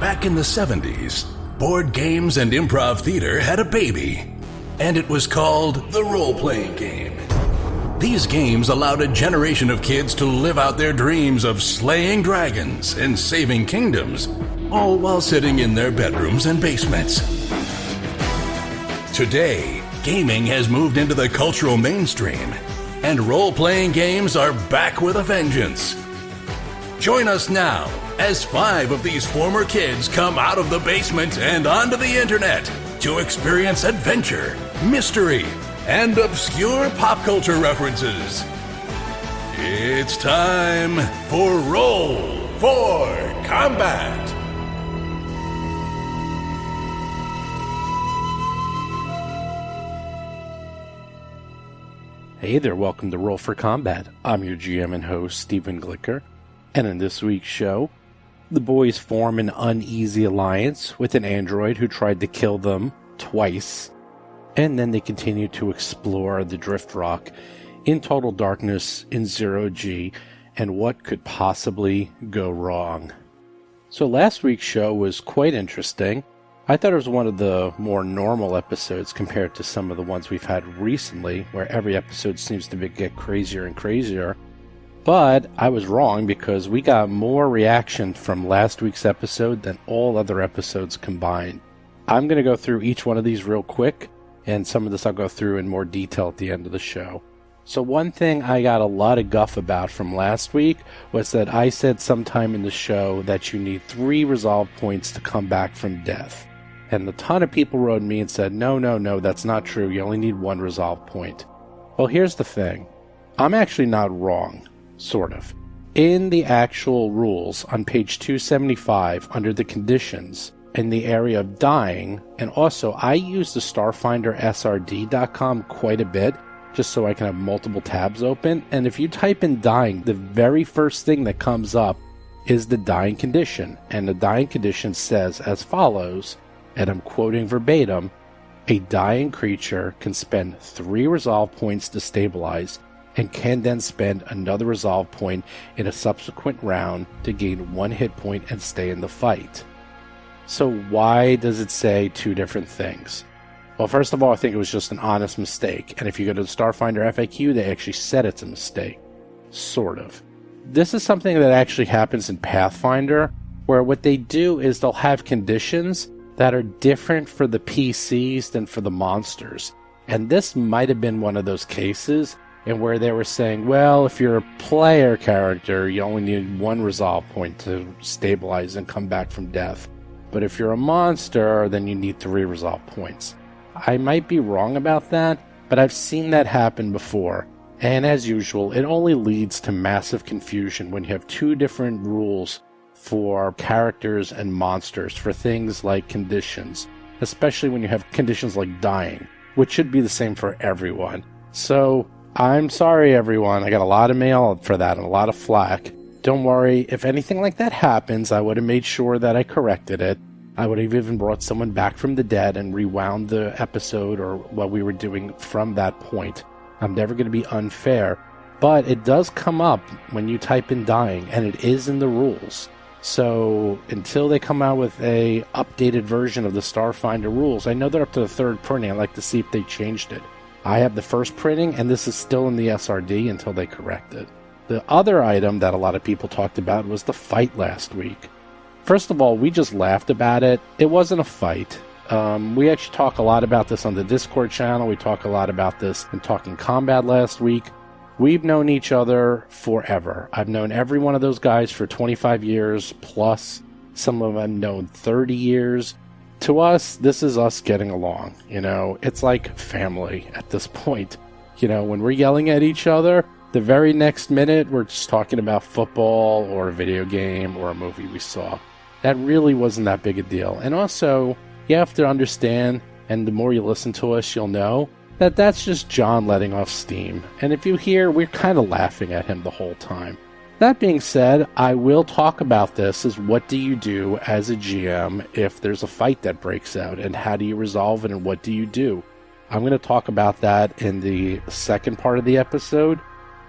Back in the 70s, board games and improv theater had a baby, and it was called the role-playing game. These games allowed a generation of kids to live out their dreams of slaying dragons and saving kingdoms, all while sitting in their bedrooms and basements. Today, gaming has moved into the cultural mainstream, and role-playing games are back with a vengeance. Join us now as 5 of these former kids come out of the basement and onto the internet to experience adventure, mystery, and obscure pop culture references. It's time for Roll for Combat! Hey there, welcome to Roll for Combat. I'm your GM and host, Stephen Glicker, and in this week's show, the boys form an uneasy alliance with an android who tried to kill them twice, and then they continue to explore the Drift Rock in total darkness in 0G and what could possibly go wrong. So last week's show was quite interesting. I thought it was one of the more normal episodes compared to some of the ones we've had recently, where every episode seems to get crazier and crazier. But I was wrong because we got more reaction from last week's episode than all other episodes combined. I'm going to go through each one of these real quick, and some of this I'll go through in more detail at the end of the show. So one thing I got a lot of guff about from last week was that I said sometime in the show that you need 3 resolve points to come back from death. And a ton of people wrote me and said, no, that's not true. You only need 1 resolve point. Well, here's the thing. I'm actually not wrong. Sort of. In the actual rules on page 275 under the conditions in the area of dying, and also I use the Starfinder SRD.com quite a bit just so I can have multiple tabs open, and if you type in dying, the very first thing that comes up is the dying condition, and the dying condition says as follows, and I'm quoting verbatim, a dying creature can spend 3 resolve points to stabilize and can then spend another resolve point in a subsequent round to gain 1 hit point and stay in the fight. So why does it say 2 different things? Well, first of all, I think it was just an honest mistake, and if you go to the Starfinder FAQ, they actually said it's a mistake. Sort of. This is something that actually happens in Pathfinder, where what they do is they'll have conditions that are different for the PCs than for the monsters. And this might have been one of those cases and where they were saying, well, if you're a player character, you only need 1 resolve point to stabilize and come back from death. But if you're a monster, then you need 3 resolve points. I might be wrong about that, but I've seen that happen before. And as usual, it only leads to massive confusion when you have 2 different rules for characters and monsters for things like conditions, especially when you have conditions like dying, which should be the same for everyone. So I'm sorry, everyone. I got a lot of mail for that and a lot of flack. Don't worry. If anything like that happens, I would have made sure that I corrected it. I would have even brought someone back from the dead and rewound the episode or what we were doing from that point. I'm never going to be unfair. But it does come up when you type in dying, and it is in the rules. So until they come out with a updated version of the Starfinder rules, I know they're up to the 3rd printing. I'd like to see if they changed it. I have the 1st printing, and this is still in the SRD until they correct it. The other item that a lot of people talked about was the fight last week. First of all, we just laughed about it. It wasn't a fight. We actually talk a lot about this on the Discord channel. We talk a lot about this in Talking Combat last week. We've known each other forever. I've known every one of those guys for 25 years plus. Some of them known 30 years. To us, this is us getting along. It's like family at this point. When we're yelling at each other, the very next minute we're just talking about football or a video game or a movie we saw. That really wasn't that big a deal. And also, you have to understand, and the more you listen to us, you'll know, that that's just John letting off steam. And if you hear, we're kind of laughing at him the whole time. That being said, I will talk about this as what do you do as a GM if there's a fight that breaks out, and how do you resolve it, and what do you do? I'm going to talk about that in the second part of the episode.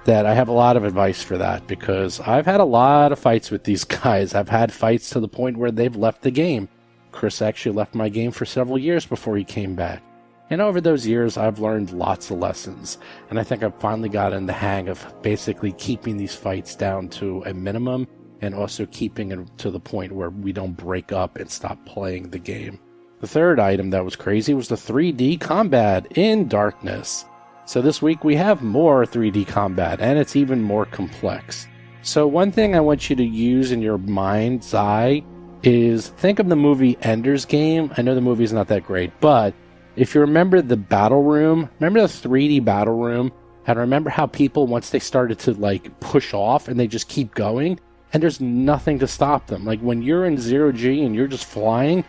that I have a lot of advice for that, because I've had a lot of fights with these guys. I've had fights to the point where they've left the game. Chris actually left my game for several years before he came back. And over those years, I've learned lots of lessons. And I think I've finally gotten the hang of basically keeping these fights down to a minimum, and also keeping it to the point where we don't break up and stop playing the game. The third item that was crazy was the 3D combat in Darkness. So this week we have more 3D combat, and it's even more complex. So one thing I want you to use in your mind's eye is think of the movie Ender's Game. I know the movie's not that great, but if you remember the battle room, remember the 3D battle room, and remember how people, once they started to like push off and they just keep going, and there's nothing to stop them. Like when you're in 0G and you're just flying,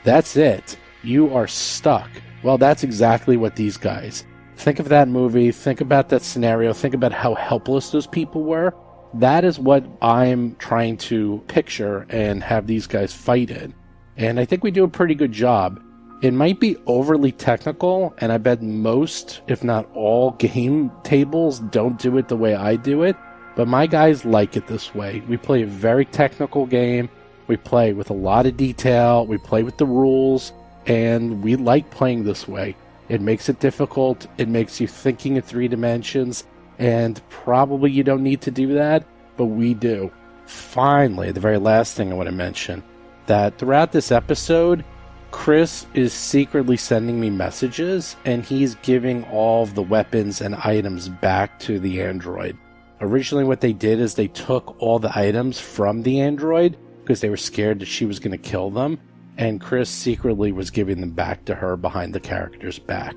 that's it. You are stuck. Well, that's exactly what these guys. Think of that movie, think about that scenario, think about how helpless those people were. That is what I'm trying to picture and have these guys fight in. And I think we do a pretty good job. It might be overly technical, and I bet most, if not all, game tables don't do it the way I do it, but my guys like it this way. We play a very technical game, we play with a lot of detail, we play with the rules, and we like playing this way. It makes it difficult, it makes you thinking in 3 dimensions, and probably you don't need to do that, but we do. Finally, the very last thing I want to mention, that throughout this episode, Chris is secretly sending me messages, and he's giving all of the weapons and items back to the android. Originally what they did is they took all the items from the android because they were scared that she was going to kill them, and Chris secretly was giving them back to her behind the character's back.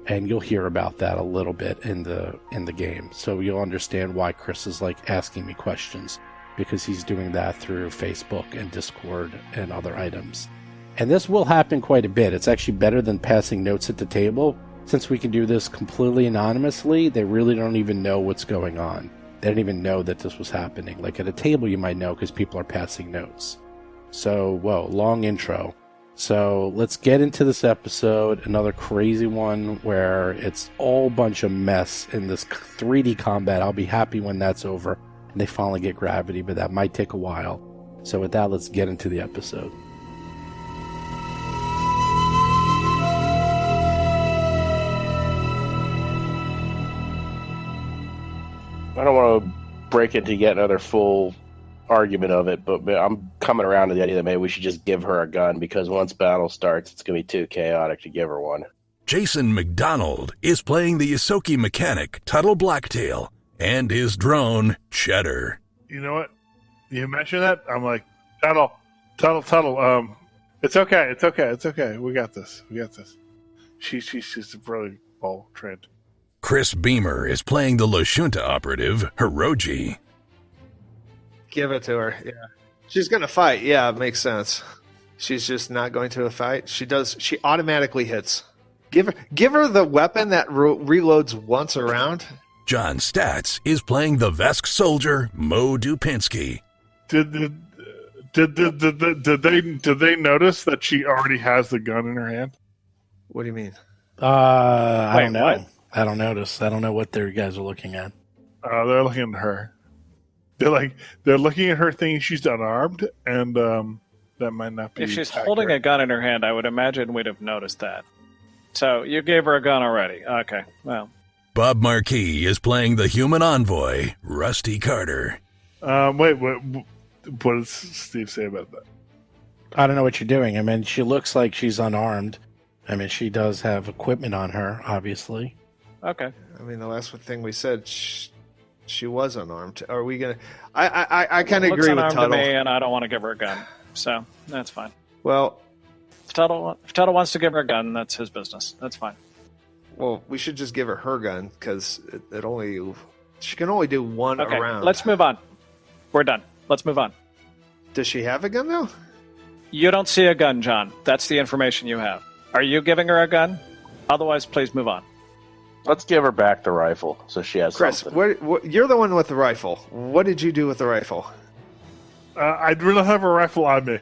And you'll hear about that a little bit in the game. So you'll understand why Chris is like asking me questions, because he's doing that through Facebook and Discord and other items. And this will happen quite a bit. It's actually better than passing notes at the table. Since we can do this completely anonymously, they really don't even know what's going on. They don't even know that this was happening. Like at a table you might know because people are passing notes. So, whoa, long intro. So let's get into this episode, another crazy one where it's all bunch of mess in this 3D combat. I'll be happy when that's over and they finally get gravity, but that might take a while. So with that, let's get into the episode. I don't want to break into yet another full argument of it, but I'm coming around to the idea that maybe we should just give her a gun, because once battle starts, it's going to be too chaotic to give her one. Jason McDonald is playing the ysoki mechanic, Tuttle Blacktail, and his drone, Cheddar. You know what? You mentioned that, I'm like, Tuttle, it's okay. We got this. She's really well trained. Chris Beamer is playing the Lashunta operative, Hirogi. Give it to her. Yeah, she's gonna fight. Yeah, it makes sense. She's just not going to a fight. She automatically hits. Give her the weapon that reloads once around. John Statz is playing the Vesk soldier, Mo Dupinsky. Did they notice that she already has the gun in her hand? What do you mean? I don't know. What? I don't notice. I don't know what their guys are looking at. They're looking at her. They're looking at her thinking she's unarmed, and that might not be. If she's holding a gun in her hand, I would imagine we'd have noticed that. So you gave her a gun already. Okay, well. Bob Marquis is playing the human envoy, Rusty Carter. Wait, what does Steve say about that? I don't know what you're doing. I mean, she looks like she's unarmed. I mean, she does have equipment on her, obviously. Okay. I mean, the last thing we said, she was unarmed. Are we gonna? I kind of agree with Tuttle. To me, and I don't want to give her a gun, so that's fine. Well, if Tuttle wants to give her a gun, that's his business. That's fine. Well, we should just give her gun, because she can only do one round. Let's move on. We're done. Let's move on. Does she have a gun though? You don't see a gun, John. That's the information you have. Are you giving her a gun? Otherwise, please move on. Let's give her back the rifle so she has Chris, something. You're the one with the rifle. What did you do with the rifle? I really have a rifle on me.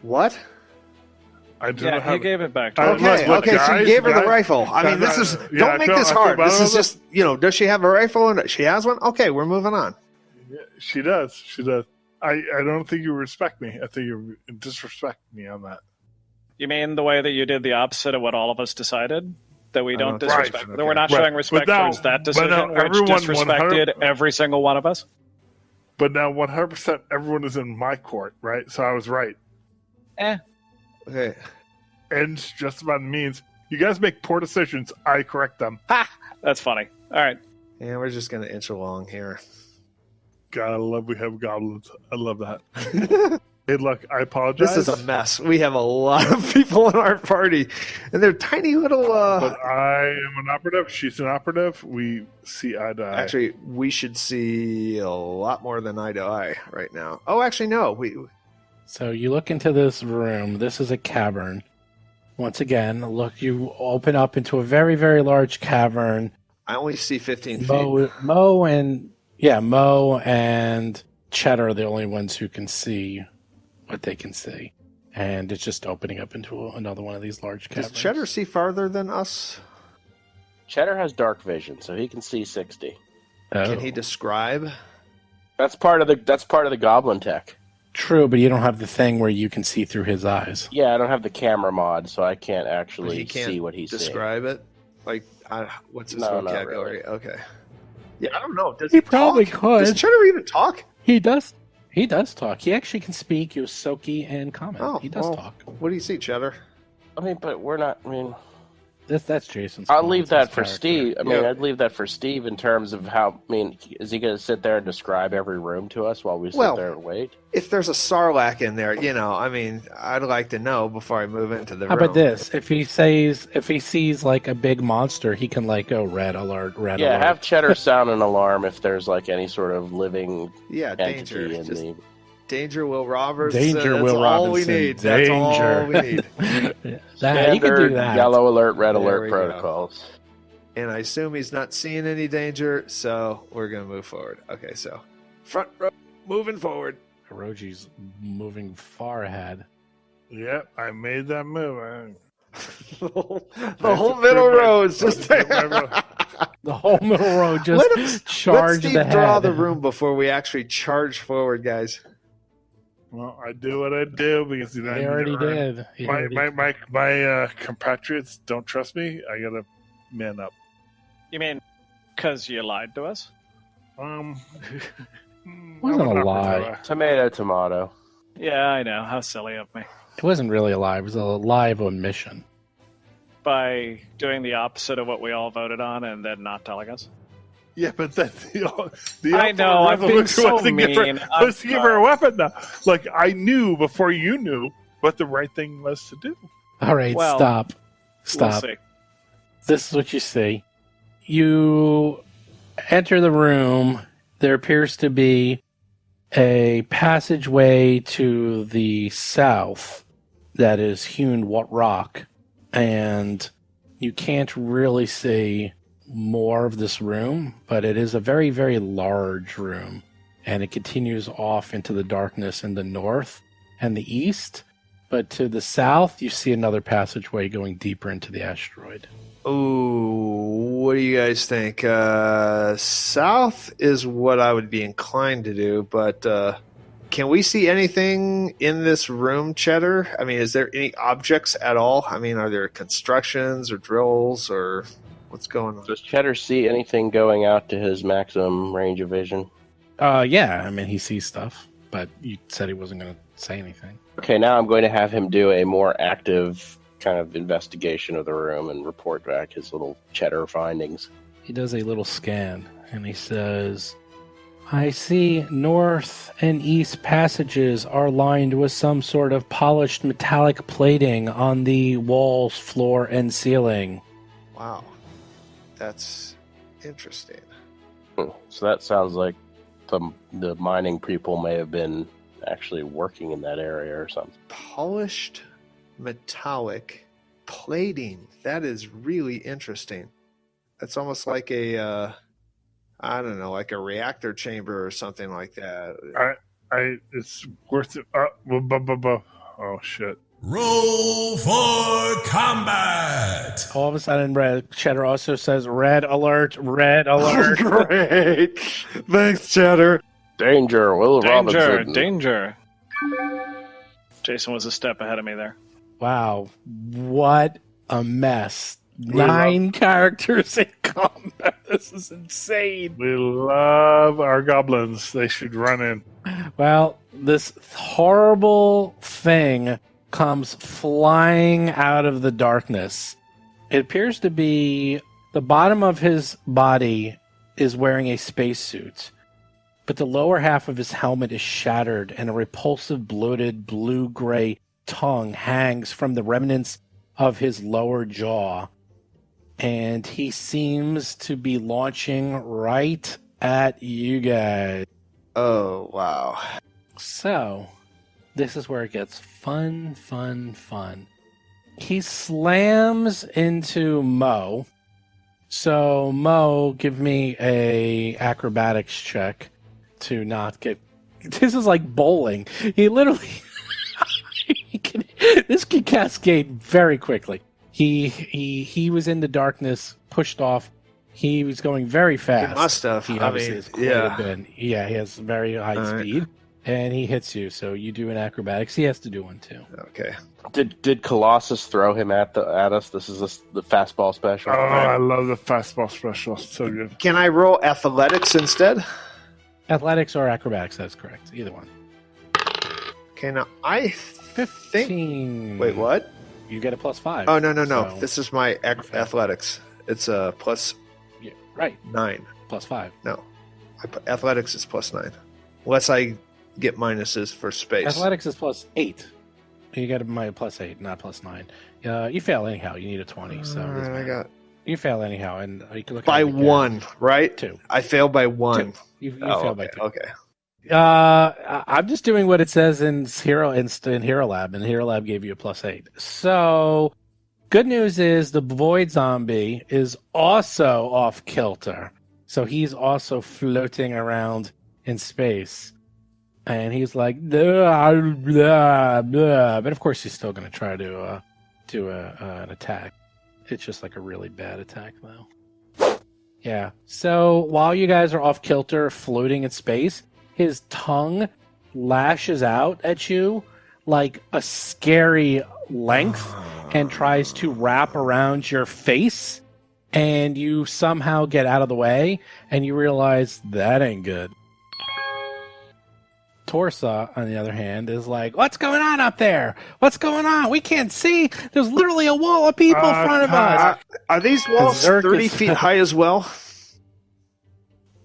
What? I do not have. he gave it back to I- her. Okay, look, okay, so you guys, gave her the guys, rifle. I mean, guys, this is yeah, don't I make feel- this I feel hard. bad This is about just does she have a rifle and she has one? Okay, we're moving on. Yeah, she does. She does. I don't think you respect me. I think you disrespect me on that. You mean the way that you did the opposite of what all of us decided? That we don't don't disrespect. think so. That we're not Right. showing respect But now- towards that but now decision, which everyone disrespected 100 every single one of us. But now 100% everyone is in my court, right? So I was right. Okay. Ends just about means you guys make poor decisions. I correct them. That's funny. All right. And we're just gonna inch along here. God, I love we have goblins. I love that. Hey, look, I apologize. This is a mess. We have a lot of people in our party, and they're tiny little. But I am an operative. She's an operative. We see eye to eye. Actually, we should see a lot more than eye to eye right now. Oh, actually, no. So you look into this room. This is a cavern. Once again, look, you open up into a very, very large cavern. I only see 15 feet. Mo and Cheddar are the only ones who can see what they can see. And it's just opening up into another one of these large caverns. Does Cheddar see farther than us? Cheddar has dark vision, so he can see 60. Oh. Can he describe? That's part of the goblin tech. True, but you don't have the thing where you can see through his eyes. Yeah, I don't have the camera mod, so I can't But actually he can't see what he's seeing. describe it? Like, what's his No, not vocabulary? Okay. Yeah, I don't know. Does He he probably talk? could. Does Cheddar even talk? He does. He does talk. He actually can speak ysoki and comment. Oh, He does well, talk. What do you see, Cheddar? I mean, but we're not. I mean, That's Jason's. I'll leave that his for character. Steve. I mean, Yeah. I'd leave that for Steve in terms of how. I mean, is he going to sit there and describe every room to us while we sit Well, there and wait? If there's a Sarlacc in there, I mean, I'd like to know before I move into the How room. about this? If he sees like a big monster, he can like go red alert, red Yeah, alert. have Cheddar sound an alarm if there's like any sort of living Yeah, danger. entity in Just the. danger, Will Roberts. Danger, that's Will all Robinson. we need. That's all we need. He can Standard do that. yellow alert, red There alert we go. protocols. And I assume he's not seeing any danger, so we're going to move forward. Okay, so front row, moving forward. Hirogi's moving far ahead. Yep, I made that move. The whole middle row is just The whole middle row just let charged Steve ahead. draw the room before we actually charge forward, guys. Well, I do what I do because He already did. He My already- compatriots don't trust me. I gotta man up. You mean because you lied to us? Wasn't I'm a an lie. operative. Tomato. Yeah, I know. How silly of me. It wasn't really a lie. It was a live omission. By doing the opposite of what we all voted on and then not telling us? Yeah, but then the I know, I'm being resolution so was to give her- mean. was to give her a weapon now. Like, I knew before you knew what the right thing was to do. All right, Well, stop. We'll Stop. see. This is what you see. You enter the room. There appears to be a passageway to the south that is hewn rock, and you can't really see more of this room, but it is a very, very large room, and it continues off into the darkness in the north and the east. But to the south, you see another passageway going deeper into the asteroid. Ooh, what do you guys think? South is what I would be inclined to do, but can we see anything in this room, Cheddar? I mean, is there any objects at all? I mean, are there constructions or drills or what's going on? Does Cheddar see anything going out to his maximum range of vision? Yeah, I mean, he sees stuff, but you said he wasn't going to say anything. Okay, now I'm going to have him do a more active kind of investigation of the room and report back his little Cheddar findings. He does a little scan, and he says, I see north and east passages are lined with some sort of polished metallic plating on the walls, floor, and ceiling. Wow, that's interesting. So that sounds like the mining people may have been actually working in that area or something. Polished metallic plating. That is really interesting. That's almost like a I don't know, like a reactor chamber or something like that. It's worth it. Oh shit! Roll for combat! All of a sudden, Red Cheddar also says, red alert, red alert. Great. Thanks, Cheddar. Danger, Will Danger, Robinson. danger. Jason was a step ahead of me there. Wow, what a mess. 9 characters in combat. This is insane. We love our goblins. They should run in. Well, this horrible thing comes flying out of the darkness. It appears to be the bottom of his body is wearing a spacesuit, but the lower half of his helmet is shattered, and a repulsive, bloated, blue-gray tongue hangs from the remnants of his lower jaw. And he seems to be launching right at you guys. Oh, wow. So, this is where it gets fun. He slams into Mo. So, Mo, give me a acrobatics check to not get... This is like bowling. He literally... This can cascade very quickly. He was in the darkness, pushed off. He was going very fast. He must have. He I obviously mean, has quite yeah. been. Yeah, he has very high speed, and he hits you. So you do an acrobatics. He has to do one too. Okay. Did Colossus throw him at us? This is the fastball special. Oh, I love the fastball special. So good. Can I roll athletics instead? Athletics or acrobatics? That's correct. Either one. Okay, now I think... 15. Wait, what? You get a +5. Oh, no. So- This is my athletics. It's a plus Yeah, right. 9. +5. No. Athletics is plus 9. Unless I get minuses for space. Athletics is +8. You get a +8, not +9. You fail anyhow. You need a 20. So it doesn't Alright, I matter. got... You fail anyhow, and you can look By at it again. 1, right? 2. I failed by 1. 2. You Oh, fail by okay, 2. okay. I'm just doing what it says in Hero Lab, and Hero Lab gave you a +8. So, good news is the Void Zombie is also off kilter. So he's also floating around in space, and he's like, blah, blah, blah. But of course he's still going to try to do an attack. It's just like a really bad attack, though. Yeah. So while you guys are off kilter, floating in space, his tongue lashes out at you like a scary length and tries to wrap around your face, and you somehow get out of the way, and you realize that ain't good. Torsa, on the other hand, is like, what's going on up there? What's going on? We can't see. There's literally a wall of people in front of us. Are these walls Zerk 30 is- feet high as well?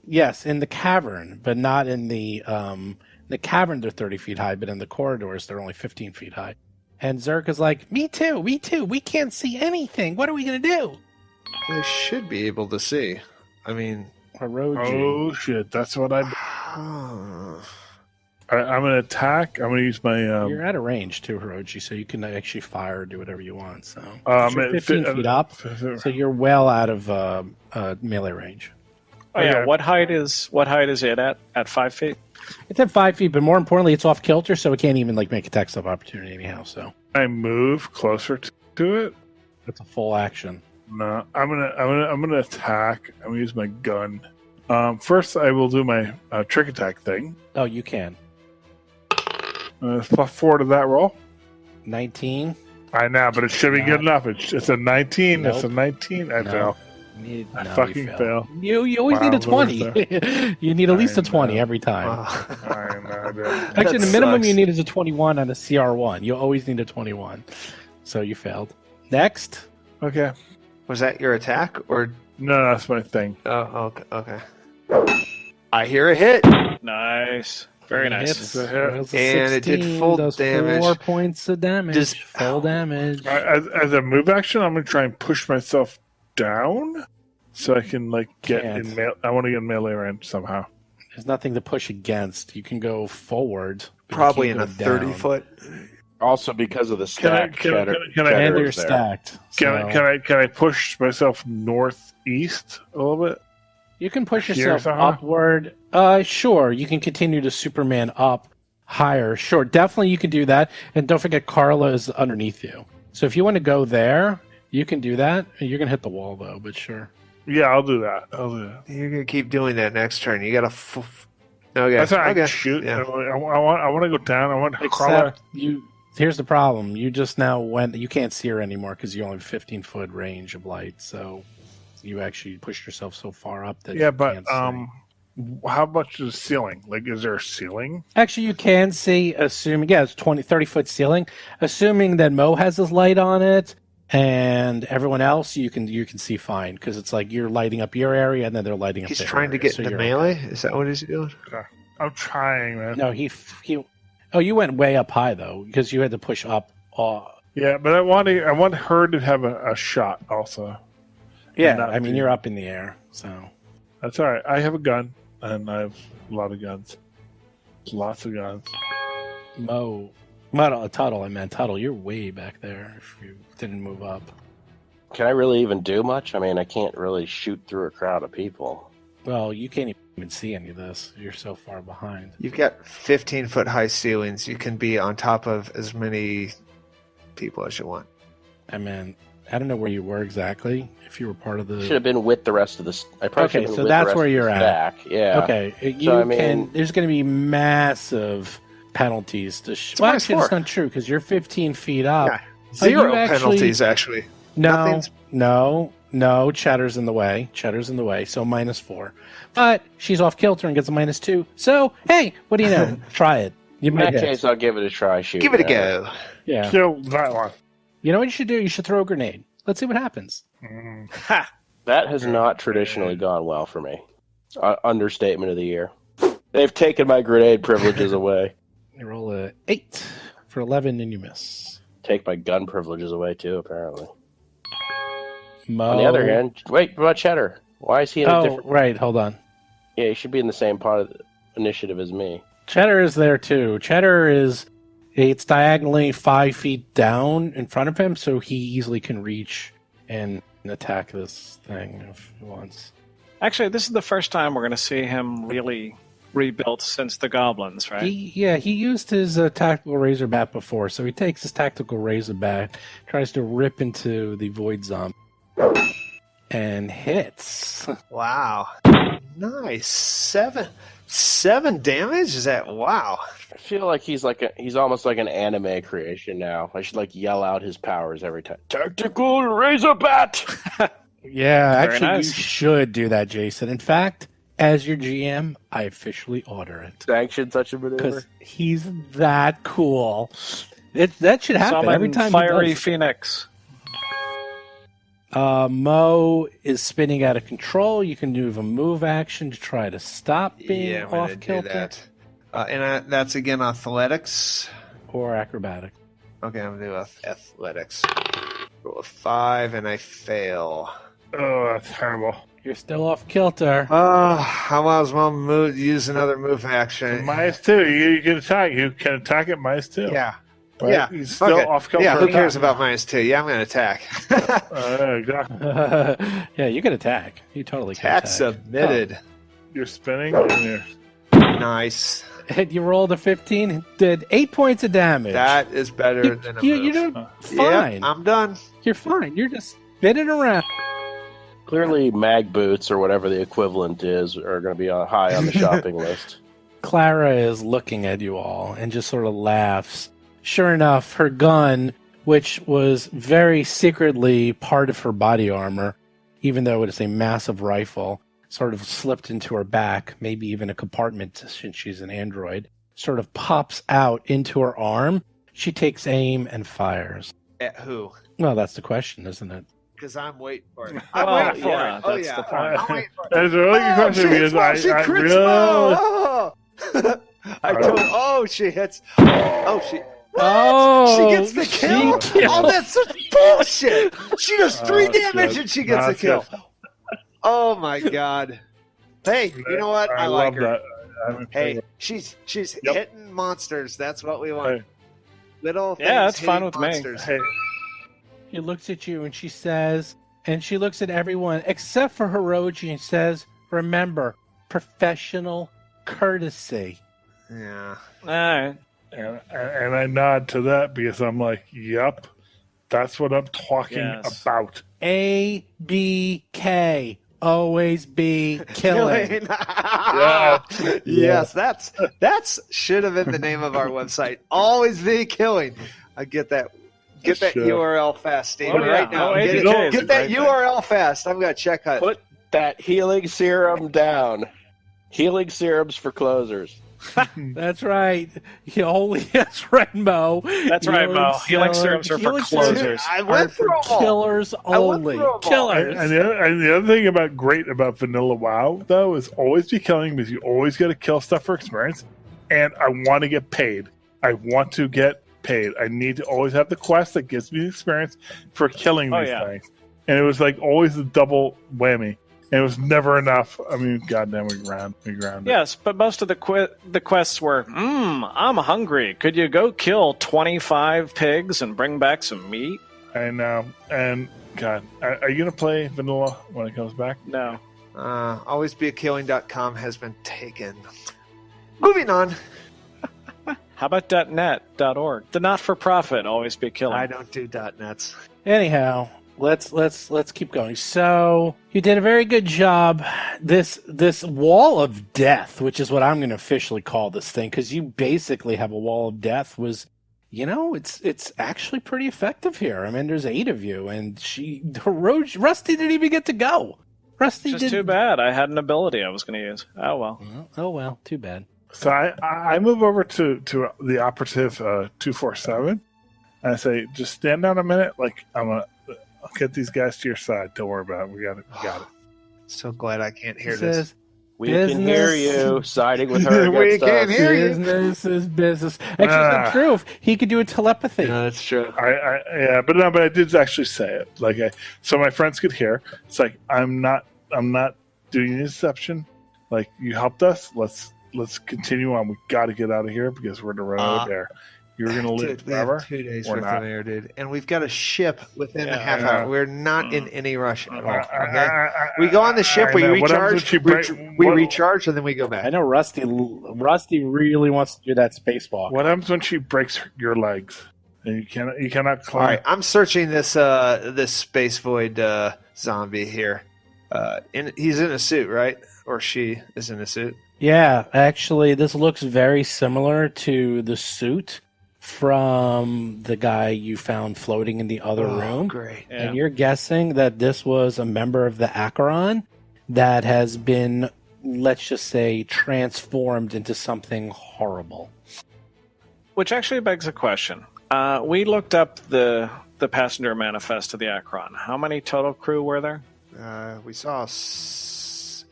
Yes, in the cavern, but not in the cavern. They're 30 feet high, but in the corridors they're only 15 feet high. And Zerk is like, me too. We can't see anything. What are we gonna do? They should be able to see. I mean, Hirogi. Oh shit! That's what I'm gonna attack. I'm gonna use my. You're at a range too, Hirogi, so you can actually fire or do whatever you want. So at 15 feet up, so you're well out of melee range. Oh yeah, Okay. what height is it at 5 feet? It's at 5 feet, but more importantly, it's off kilter, so it can't even like make attacks of opportunity anyhow. So I move closer to it. it's a full action. No, I'm gonna attack. I'm gonna use my gun. First, I will do my trick attack thing. Oh, you can. +4 to that roll. 19. I know, but it should be good enough. It's a 19. Nope. It's a 19. I No. fail. You I no, fucking you fail. You always Wow, need a 20. You need at least I a 20 know. every time. I know, dude. Actually, the That minimum sucks. you need is a 21 on a CR1. You always need a 21. So you failed. Next. Okay. was that your attack or? No, that's my thing. Oh, okay. I hear a hit. Nice. Very nice. Hits. It's a hit. Rolls a And it did 16, full does damage. 4 points of damage. Does- Full damage. As a move action, I'm gonna try and push myself down so I can get Can't. in. I want to get in melee range somehow. There's nothing to push against. You can go forward. but you Probably in can't a go down. 30-foot. Also, because of the stack, Can I- Cheddar, can I- Cheddar And you're was there. stacked. Can so- can I push myself northeast a little bit? You can push Here yourself somehow? upward. Sure. You can continue to Superman up. higher. Sure, definitely you can do that. And don't forget, Carla is underneath you. So if you want to go there, you can do that. You're going to hit the wall, though, but sure. Yeah, I'll do that. You're gonna keep doing that next turn. You gotta. Okay. That's all right. I Okay. can shoot. Yeah. I want to go down. I want to crawl. Except here's the problem. You just now you can't see her anymore because you only have 15-foot range of light. So you actually pushed yourself so far up that Yeah, you but can't see. how much is the ceiling? Like, is there a ceiling? Actually, you can see, assuming, it's 30-foot ceiling. Assuming that Mo has his light on it and everyone else, you can see fine because it's like you're lighting up your area and then they're lighting up He's their trying to area, get so into you're melee. okay. Is that what he's doing? I'm trying, man. No, he. Oh, you went way up high though because you had to push up. Yeah, but I want her to have a shot also. Yeah, not I mean the- you're up in the air, so That's all right. I have a gun, and I have a lot of guns. Lots of guns. Tuttle. I meant Tuttle. You're way back there if you didn't move up. Can I really even do much? I mean, I can't really shoot through a crowd of people. Well, you can't even see any of this. You're so far behind. You've got 15-foot high ceilings. You can be on top of as many people as you want. I mean, I don't know where you were exactly. If you were part of the. Should have been with the rest of the. I probably should have been so with that's the rest where of the you're at. stack. Yeah. Okay, So, I mean- There's going to be massive penalties to. Well, minus actually, it's 4. not true because you're 15 feet up. Yeah. Zero you actually- penalties, actually. Nothing's- No. Cheddar's in the way. So -4. But she's off kilter and gets a -2. So hey, what do you know? Try it. You In might that hit. case, I'll give it a try. Shoot. Give it a go. Yeah. Kill that one. You know what you should do? You should throw a grenade. Let's see what happens. Ha! That has not traditionally gone well for me. Understatement of the year. They've taken my grenade privileges away. You roll a 8 for 11 and you miss. Take my gun privileges away too. Apparently. Mo. On the other hand, wait, what about Cheddar? Why is he in a different? Right. Hold on. Yeah, he should be in the same part of the initiative as me. Cheddar is there too. It's diagonally 5 feet down in front of him, so he easily can reach and attack this thing if he wants. Actually, this is the first time we're going to see him really rebuilt since the goblins, right? He used his tactical razorback before, so he takes his tactical razorback, tries to rip into the void zombie, and hits. Wow. Nice. Seven damage? Is that wow? I feel like he's almost like an anime creation now. I should yell out his powers every time. Tactical Razorbat! Yeah, Very actually, nice. you should do that, Jason. In fact, as your GM, I officially order it. Sanction such a maneuver. Because he's that cool. That should happen Summon every time Fiery he does. Phoenix. Mo is spinning out of control. You can do a move action to try to stop being Yeah, I'm going to off do kilter that. And that's again athletics. or acrobatic. Okay, I'm going to do athletics. Roll a 5 and I fail. Oh, that's terrible. You're still off kilter. I might as well use another move action. -2. You can attack. You can attack at -2. Yeah. But Yeah. He's still Okay. off kilter. Yeah, who cares about -2? Yeah, I'm going to attack. Exactly. Yeah, you can attack. You totally can Attack attack. submitted. You're spinning and you're. Nice. And you rolled a 15, did 8 points of damage. That is better than a move. You're doing fine. Yep, I'm done. You're fine. You're just spinning around. Clearly, mag boots or whatever the equivalent is are going to be high on the shopping list. Clara is looking at you all and just sort of laughs. Sure enough, her gun, which was very secretly part of her body armor, even though it is a massive rifle, sort of slipped into her back, maybe even a compartment since she's an android, sort of pops out into her arm. She takes aim and fires. At who? Well, that's the question, isn't it? Because I'm waiting for it. Well, I'm waiting for yeah, it. Oh, that's yeah. the point. I'm waiting for it. That's a really good question she hits because Mo. She I crits really. Mo. Oh. I don't. Oh, she hits. Oh, she. Oh, She gets the kill? she killed. Oh, that's such bullshit. She does 3 Oh, damage shit. and she gets No, a kill. shit. Oh my god. Hey, you know what? I like love her. that. Hey, she's Yep. hitting monsters. That's what we want. Hey. Little things Yeah, that's fine hitting with me. monsters. Hey, She looks at you and she says, and she looks at everyone except for Hirogi and says, remember, professional courtesy. Yeah. All right. And I nod to that because I'm like, yep, that's what I'm talking about. ABK. Always be killing. Yes, that's should have been the name of our website. Always be killing. I get that. Get that URL fast, Steven, right now. Get that URL fast. I'm gonna check out. Put that healing serum down. Healing serums for closers. That's right. That's right, Mo. That's right, Mo. Healing serums are for closers. I went through them all. Killers only. Killers. And the other thing great about Vanilla WoW, though, is always be killing because you always got to kill stuff for experience. And I want to get paid. I want to get paid. I need to always have the quest that gives me the experience for killing these things. And it was like always a double whammy. And it was never enough. I mean, goddamn, we ground it. Yes, but most of the quests were, I'm hungry. Could you go kill 25 pigs and bring back some meat? I know. And, God, are you going to play Vanilla when it comes back? No. Alwaysbeakilling.com has been taken. Moving on. How about .net.org? The not-for-profit Always Be Killing. I don't do .nets. Anyhow, let's keep going. So you did a very good job. This wall of death, which is what I'm going to officially call this thing, because you basically have a wall of death, was, it's actually pretty effective here. I mean, there's 8 of you, and Rusty didn't even get to go. Rusty Just too bad. I had an ability I was going to use. Oh well. Too bad. So I move over to the operative 247, and I say, just stand down a minute. Like, I'll get these guys to your side. Don't worry about it. We got it. So glad I can't hear this. We can hear you siding with her. We can't hear you. Business is business. Actually, it's true. If he could do a telepathy. No, that's true. But I did actually say it. Like, so my friends could hear. It's like I'm not doing the deception. Like, you helped us. Let's continue on. We got to get out of here because we're going to run out of air. You're going to live forever. 2 days worth of air, dude. And we've got a ship within a half hour. We're not in any rush at all. Okay? We go on the ship, we recharge, recharge, and then we go back. I know Rusty really wants to do that spacewalk. What happens when she breaks your legs? And you cannot climb. All right, I'm searching this space void zombie here. He's in a suit, right? Or she is in a suit. Yeah, actually, this looks very similar to the suit from the guy you found floating in the other room. Great. Yeah. And you're guessing that this was a member of the Acheron that has been, let's just say, transformed into something horrible. Which actually begs a question. We looked up the passenger manifest of the Acheron. How many total crew were there? We saw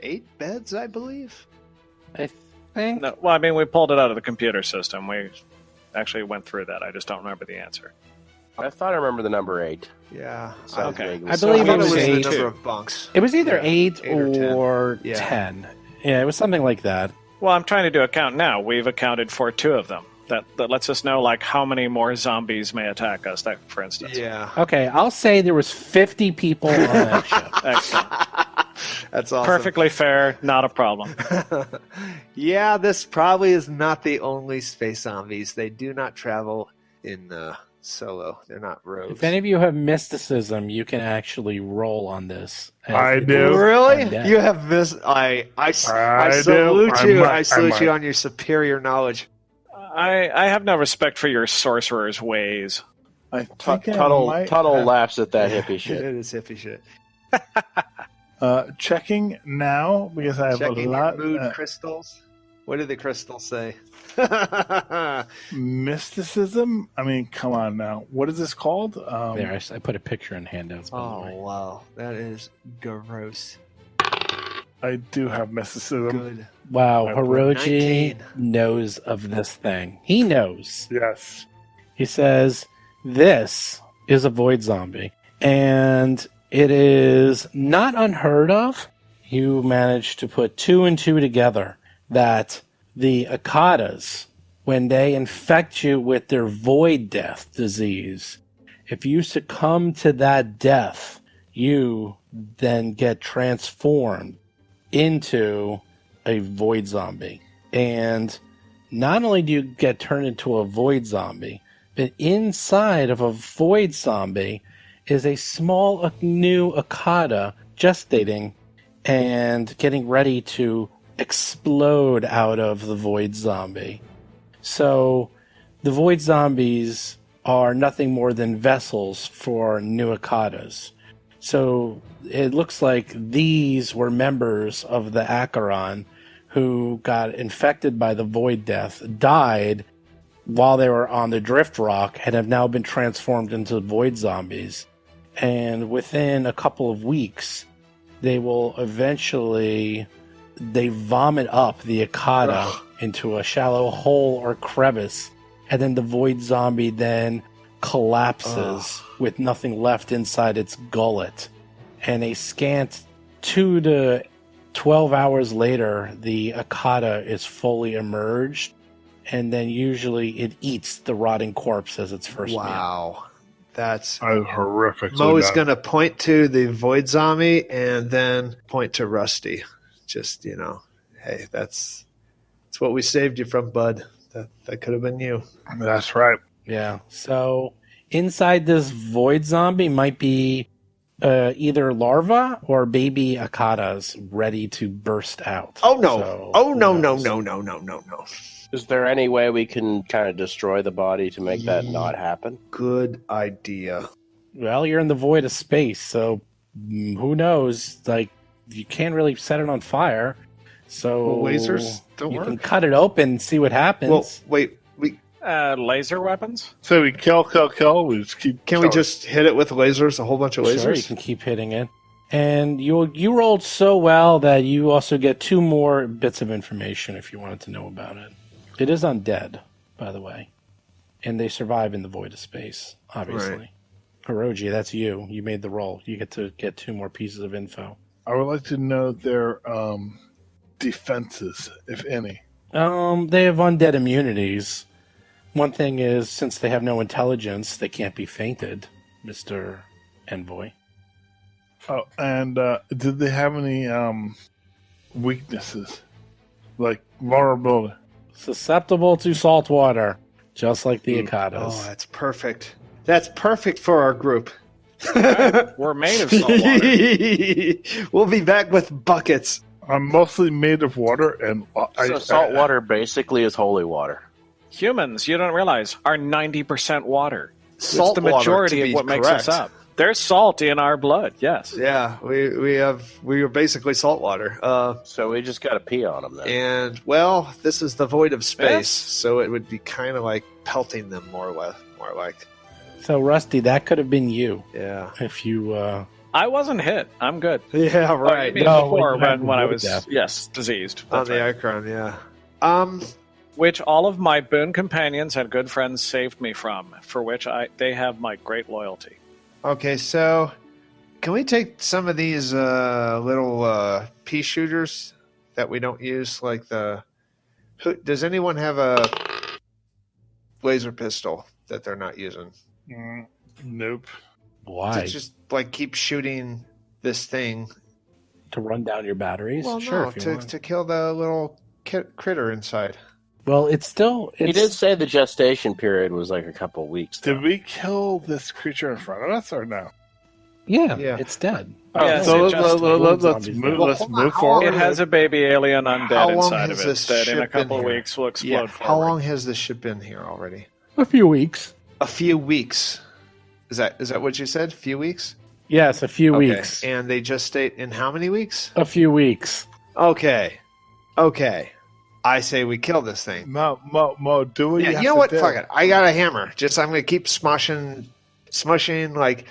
8 beds, I believe. I think. No, well, I mean, we pulled it out of the computer system. We actually went through that. I just don't remember the answer. I thought I remember the number 8. Yeah. Okay. I believe it was the 8. number of bunks. It was either 8 or 10. 10. Yeah, it was something like that. Well, I'm trying to do a count now. We've accounted for 2 of them. That lets us know, like, how many more zombies may attack us, for instance. Yeah. Okay, I'll say there was 50 people on that ship. Excellent. That's awesome. Perfectly fair. Not a problem. Yeah, this probably is not the only space zombies. They do not travel in solo. They're not rogues. If any of you have mysticism, you can actually roll on this. I do. Really? You have I salute you. I salute you on your superior knowledge. I have no respect for your sorcerer's ways. Tuttle laughs at that hippie shit. It is hippie shit. Checking now because I have a lot. Mood crystals. What did the crystals say? Mysticism. I mean, come on now. What is this called? There, I put a picture in handouts. Oh wow, that is gross. I do have mysticism. Good. Wow, I Hirogi knows of this thing. He knows. Yes. He says, this is a void zombie. And it is not unheard of. You managed to put 2 and 2 together that the Akadas, when they infect you with their void death disease, if you succumb to that death, you then get transformed into a void zombie. And not only do you get turned into a void zombie, but inside of a void zombie is a small new Akata gestating and getting ready to explode out of the void zombie. So the void zombies are nothing more than vessels for new Akatas. So it looks like these were members of the Acheron who got infected by the void death, died while they were on the drift rock, and have now been transformed into void zombies. And within a couple of weeks, they will eventually vomit up the Akata into a shallow hole or crevice, and then the void zombie then collapses with nothing left inside its gullet. And a scant 2 to 12 hours later, the Akata is fully emerged, and then usually it eats the rotting corpse as its first meal. Wow. That's horrific. Mo is going to point to the void zombie and then point to Rusty. Just, hey, that's what we saved you from, bud. That could have been you. That's right. Yeah. So inside this void zombie might be either larva or baby Akatas ready to burst out. Oh, no. So, No. Is there any way we can kind of destroy the body to make that not happen? Good idea. Well, you're in the void of space, so who knows? Like, you can't really set it on fire. So Lasers don't you work? can cut it open and see what happens. Well, wait. Laser weapons? So we kill. We just keep. Can we just hit it with lasers? A whole bunch of lasers? Sure, you can keep hitting it. And you rolled so well that you also get 2 more bits of information if you wanted to know about it. It is undead, by the way. And they survive in the void of space, obviously. Right. Hirogi, that's you. You made the roll. You get to get 2 more pieces of info. I would like to know their defenses, if any. They have undead immunities. One thing is, since they have no intelligence, they can't be fainted, Mr. Envoy. Oh, and did they have any weaknesses? Like vulnerability? Susceptible to salt water, just like the Akatas. Oh, that's perfect. That's perfect for our group. We're made of salt water. We'll be back with buckets. I'm mostly made of water, and So salt water basically is holy water. Humans, you don't realize, are 90% water. Salt it's the majority water, to of what be makes us correct. up. There's salt in our blood, yes. Yeah, we are basically salt water. So we just got to pee on them then. And well, this is the void of space, Yes. so it would be kind of like pelting them more like. So, Rusty, that could have been you Yeah. if you... I wasn't hit. I'm good. Yeah, Oh, right. you mean No, before when you had when I the was death. diseased. On That's the right. Icron, yeah. Which all of my boon companions and good friends saved me from, for which they have my great loyalty. Okay, so can we take some of these little pea shooters that we don't use, like does anyone have a laser pistol that they're not using? Nope. Why? To just like keep shooting this thing. To run down your batteries? Well, sure, no, if you want. to kill the little critter inside. Well, it's still... He did say the gestation period was like a couple weeks. Did we kill this creature in front of us or no? Yeah, Yeah. it's dead. Oh, Yeah, so it's just let's zombies move. now. Let's Well, hold on, move how forward. It has a baby alien How undead long inside has of it this that in a ship been couple of here? weeks will explode Yeah. forward. How long has this ship been here already? A few weeks. A few weeks. Is that what you said? Few weeks? Yes, a few Okay. weeks. And they just stayed in how many weeks? A few weeks. Okay. I say we kill this thing. Mo, do what Yeah, you have you know to what? do. Fuck it. I got a hammer. I'm going to keep smushing, like,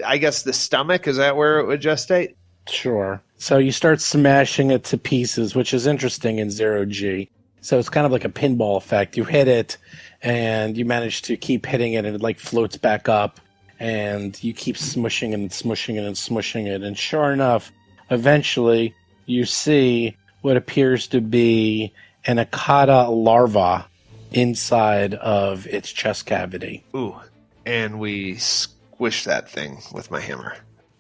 I guess the stomach. Is that where it would gestate? Sure. So you start smashing it to pieces, which is interesting in 0G. So it's kind of like a pinball effect. You hit it, and you manage to keep hitting it, and it like floats back up, and you keep smushing it and smushing it and smushing it. And sure enough, eventually you see what appears to be an Akata larva inside of its chest cavity. Ooh. And we squish that thing with my hammer.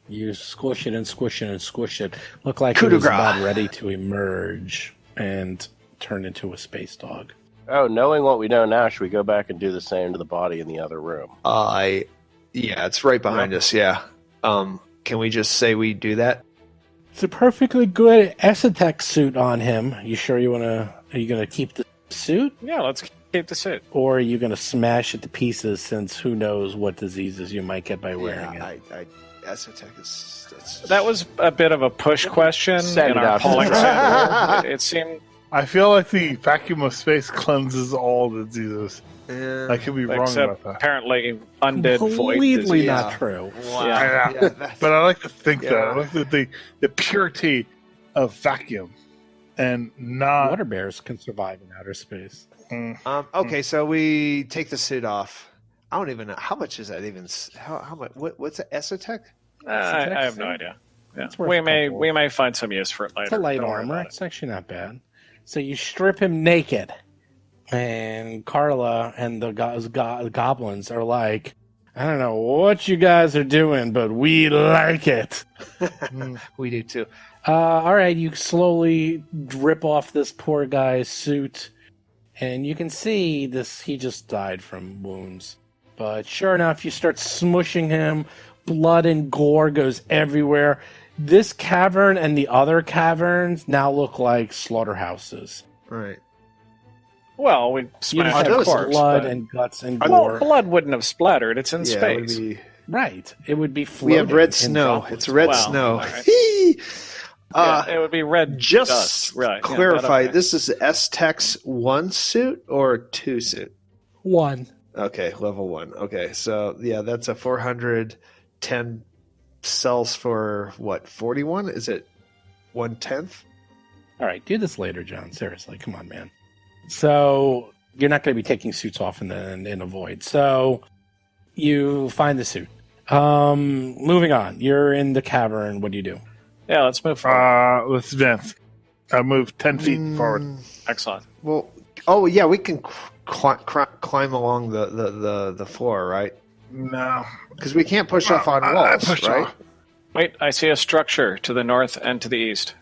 You squish it and squish it and squish it. Look like Coup it de was grace. about ready to emerge and turn into a space dog. Oh, knowing what we know now, should we go back and do the same to the body in the other room? Yeah, it's right behind us. Yeah. Can we just say we do that? It's a perfectly good Esotech suit on him. You sure you want to... Are you going to keep the suit? Yeah, let's keep the suit. Or are you going to smash it to pieces since who knows what diseases you might get by wearing it? Esotech is... That was a bit of a push question in our polling sample. It seemed... I feel like the vacuum of space cleanses all diseases. I could be wrong Except about that. apparently undead void Completely disease. not true. Wow. Yeah. But I like to think that. Yeah. I like the purity of vacuum and not... Water bears can survive in outer space. Okay, so we take the suit off. I don't even know. How much is that even? How much? What's an Esotech? I have no idea. Yeah. It's worth We a couple. may find some use for it later. It's a light Don't worry armor. about it. It's actually not bad. So you strip him naked, and Carla and the goblins are like, I don't know what you guys are doing, but we like it. We do too. All right, you slowly rip off this poor guy's suit, and you can see this. He just died from wounds. But sure enough, you start smushing him. Blood and gore goes everywhere. This cavern and the other caverns now look like slaughterhouses. Right. Well, we You smashed just a have corpse, blood but- and guts and Well, gore. blood wouldn't have splattered. It's in Yeah, it would space. be- Right. It would be we floating have red in snow. droplets. It's red Wow, snow. alright. Hee! Yeah, it would be red Just dust. Right. yeah, clarify, but okay. this is S-Tech's 1 suit or 2 suit? One. Okay, level 1. Okay, so yeah, that's a 410 sells for what, 41? Is it 1/10? All right, do this later, John. Seriously, come on, man. So you're not going to be taking suits off in a void. So you find the suit. Moving on. You're in the cavern. What do you do? Yeah, let's move forward. Let's advance. I'll move 10 feet forward. Excellent. Well, yeah, we can climb along the floor, right? No. Because we can't push off on I walls, pushed right? off. Wait, I see a structure to the north and to the east.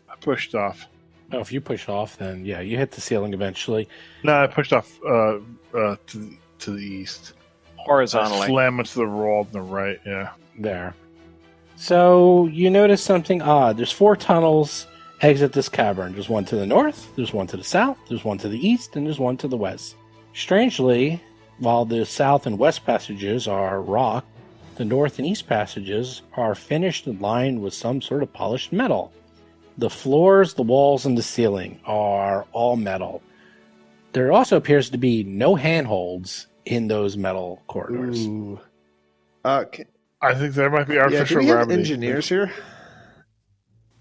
I pushed off. Oh, if you push off, then yeah, you hit the ceiling eventually. No, I pushed off to the east. Horizontally. Slam into the wall on the right, yeah. There. So you notice something odd. There's 4 tunnels exit this cavern. There's one to the north, there's one to the south, there's one to the east, and there's one to the west. Strangely, while the south and west passages are rock, the north and east passages are finished and lined with some sort of polished metal. The floors, the walls, and the ceiling are all metal. There also appears to be no handholds in those metal corridors. Ooh. I think there might be Yeah, do artificial we have gravity. engineers here?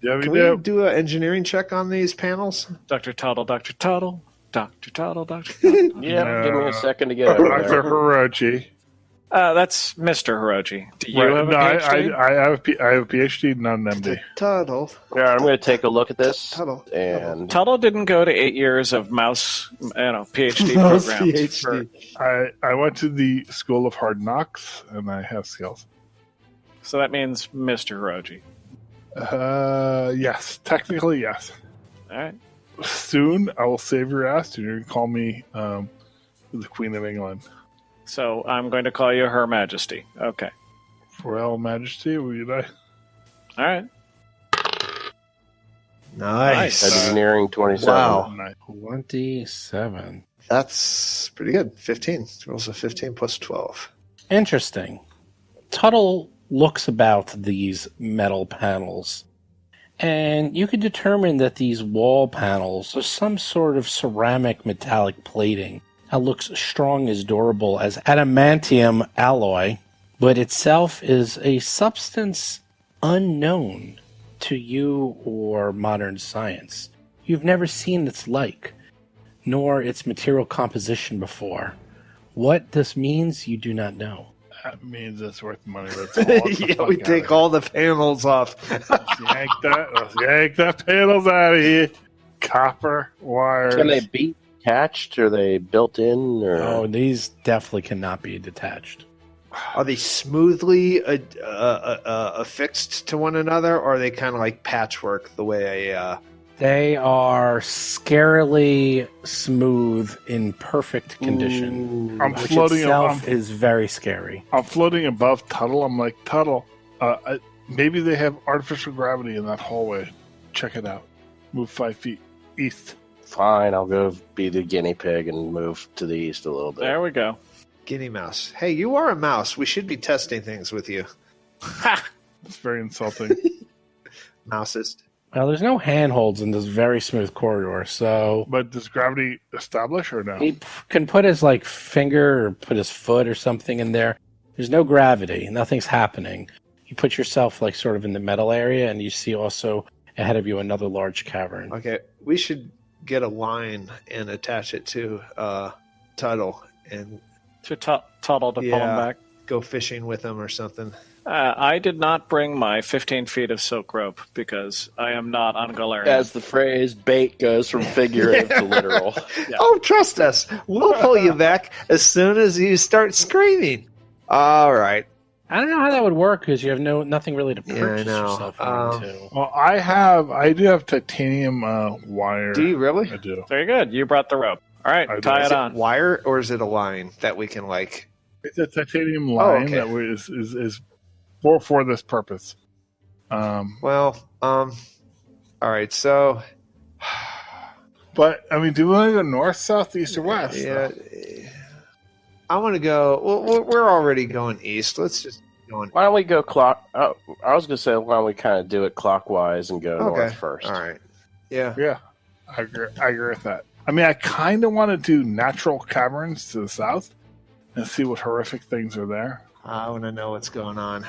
Yeah, we Can do. we do an engineering check on these panels? Dr. Tuttle, Dr. Tuttle, Dr. Tuttle, Dr. Tuttle. Yeah, give me a second to get over Dr. there. Hirogi. That's Mr. Hirogi. Do you have a No, PhD? I have a PhD, not an MD. Tuttle. Yeah, I'm going to take a look at this. Tuttle. And Tuttle didn't go to 8 years of mouse, PhD Mouse programs. PhD. I went to the School of Hard Knocks, and I have skills. So that means Mr. Hirogi. Yes. Technically, yes. All right. Soon, I will save your ass, and you can call me the Queen of England. So I'm going to call you Her Majesty. Okay. Royal Majesty, will you die? All right. Nice. engineering 27. Wow. Nice. 27. That's pretty good. 15. Rolls a 15 plus 12. Interesting. Tuttle looks about these metal panels, and you can determine that these wall panels are some sort of ceramic metallic plating that looks strong as durable as adamantium alloy, but itself is a substance unknown to you or modern science. You've never seen its like, nor its material composition before. What this means, you do not know. That means it's worth money. Let's all Yeah, we take all the panels off. Let's yank that panels out of here. Copper wires. Can they be attached? Are they built in? Or Oh, these definitely cannot be detached. Are they smoothly affixed to one another, or are they kind of like patchwork the way They are scarily smooth in perfect condition, I'm which floating. itself is very scary. I'm floating above Tuttle. I'm like, Tuttle, maybe they have artificial gravity in that hallway. Check it out. Move 5 feet east. Fine, I'll go be the guinea pig and move to the east a little bit. There we go. Guinea mouse. Hey, you are a mouse. We should be testing things with you. Ha! It's very insulting. Mousist. Well, there's no handholds in this very smooth corridor, so But does gravity establish or no? he can put his finger or put his foot or something in there. There's no gravity. Nothing's happening. You put yourself sort of in the metal area, and you see also ahead of you another large cavern. Okay, we should get a line and attach it to Tuttle and To Tuttle to pull him back. go fishing with him or something. I did not bring my 15 feet of silk rope because I am not on Galarian. As the phrase bait goes from figurative to literal. Yeah. Oh, trust us. We'll pull you back as soon as you start screaming. All right. I don't know how that would work because you have nothing really to Yeah, I purchase know. yourself into. Well, I do have titanium wire. Do you really? I do. Very good. You brought the rope. All right, I tie do. it Is it on. wire or is it a line that we can It's a titanium line okay. that is for this purpose. All right, so But I mean, do we want to go north, south, east, or west? yeah, I want to go. Well, we're already going east. Let's just go on. Why don't we go clock? I was going to say, why don't we kind of do it clockwise and go Okay. north first? All right. Yeah. Yeah, I agree with that. I mean, I kind of want to do natural caverns to the south and see what horrific things are there. I want to know what's going on.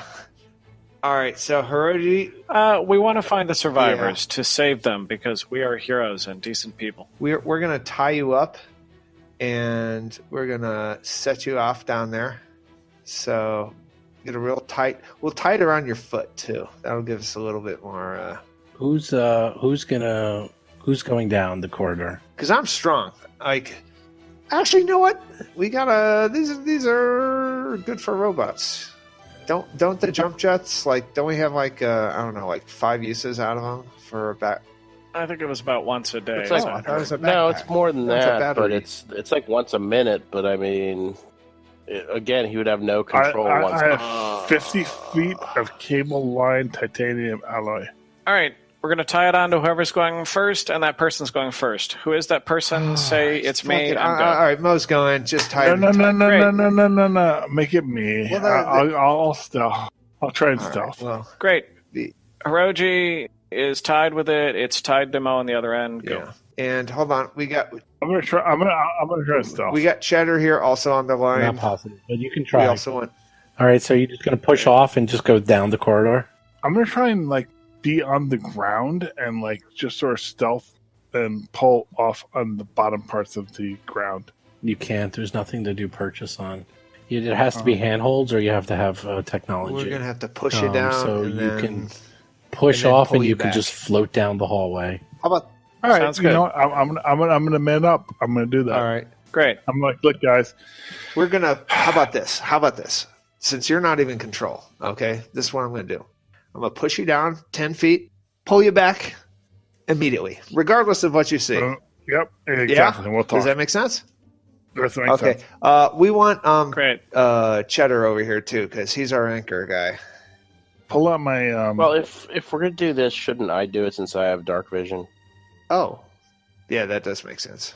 All right, so Hirogi, We want to find the survivors to save them because we are heroes and decent people. we're going to tie you up, and we're going to set you off down there. So get a real tight. We'll tie it around your foot too. That'll give us a little bit more. Who's going down the corridor? Because I'm strong. Actually, you know what? We got these are good for robots. Don't the jump jets don't we have I don't know 5 uses out of them for a back? I think it was about once a day. It's like- so- I thought it was a No, backpack. it's more than That's a that, but battery. it's like once a minute. But I mean, again, he would have no control I once. have 50 feet of cable line titanium alloy. All right, we're going to tie it on to whoever's going first, and that person's going first. Who is that person? Say it's me. Fuck it. I'm All good. right, Mo's going. Just tie No, it. no. Make it me. Well, I'll try and All right, stealth. well, Great. The- Hirogi is tied with it. It's tied to Mo on the other end. Go. yeah. And hold on, we got I'm gonna try. I'm gonna try stealth. we got Cheddar here also on the line. Not possible, but you can We try. also want. All right, so you're just going to push off and just go down the corridor? I'm gonna try and be on the ground and just sort of stealth and pull off on the bottom parts of the ground. You can't. There's nothing to do purchase on. It has to be handholds, or you have to have technology. We're gonna have to push you down, so and you then, can push and then off, pull and you you can back. just float down the hallway. How about? All right, Sounds you good. know what? I'm gonna man up. I'm gonna do that. All right, Great. I'm like, look, guys. we're gonna. How about this? How about this? Since you're not even in control, okay, this is what I'm gonna do. I'm gonna push you down 10 feet, pull you back immediately, regardless of what you see. Yep, exactly. We'll talk. Does that make sense? That makes Okay. sense. We want Great. Cheddar over here too, because he's our anchor guy. Pull out my. Well, if we're gonna do this, shouldn't I do it since I have dark vision? Oh, yeah, that does make sense.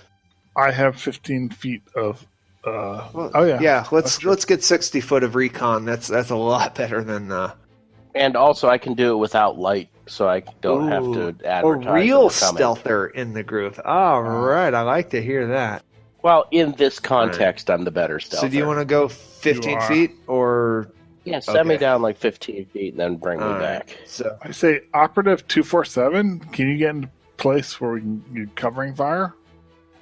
I have 15 feet of. Well, Oh yeah. yeah. That's true. Let's get 60 foot of recon. That's a lot better than And also, I can do it without light, so I don't have to a advertise. real that we're coming. stealther in the groove. All right, I like to hear that. Well, in this context, I'm the better stealther. So do you want to go 15 You are. feet or? Yeah, send me Okay. down 15 feet and then bring me All right. back. So I say, operative 247. Can you get in a place where we can get covering fire?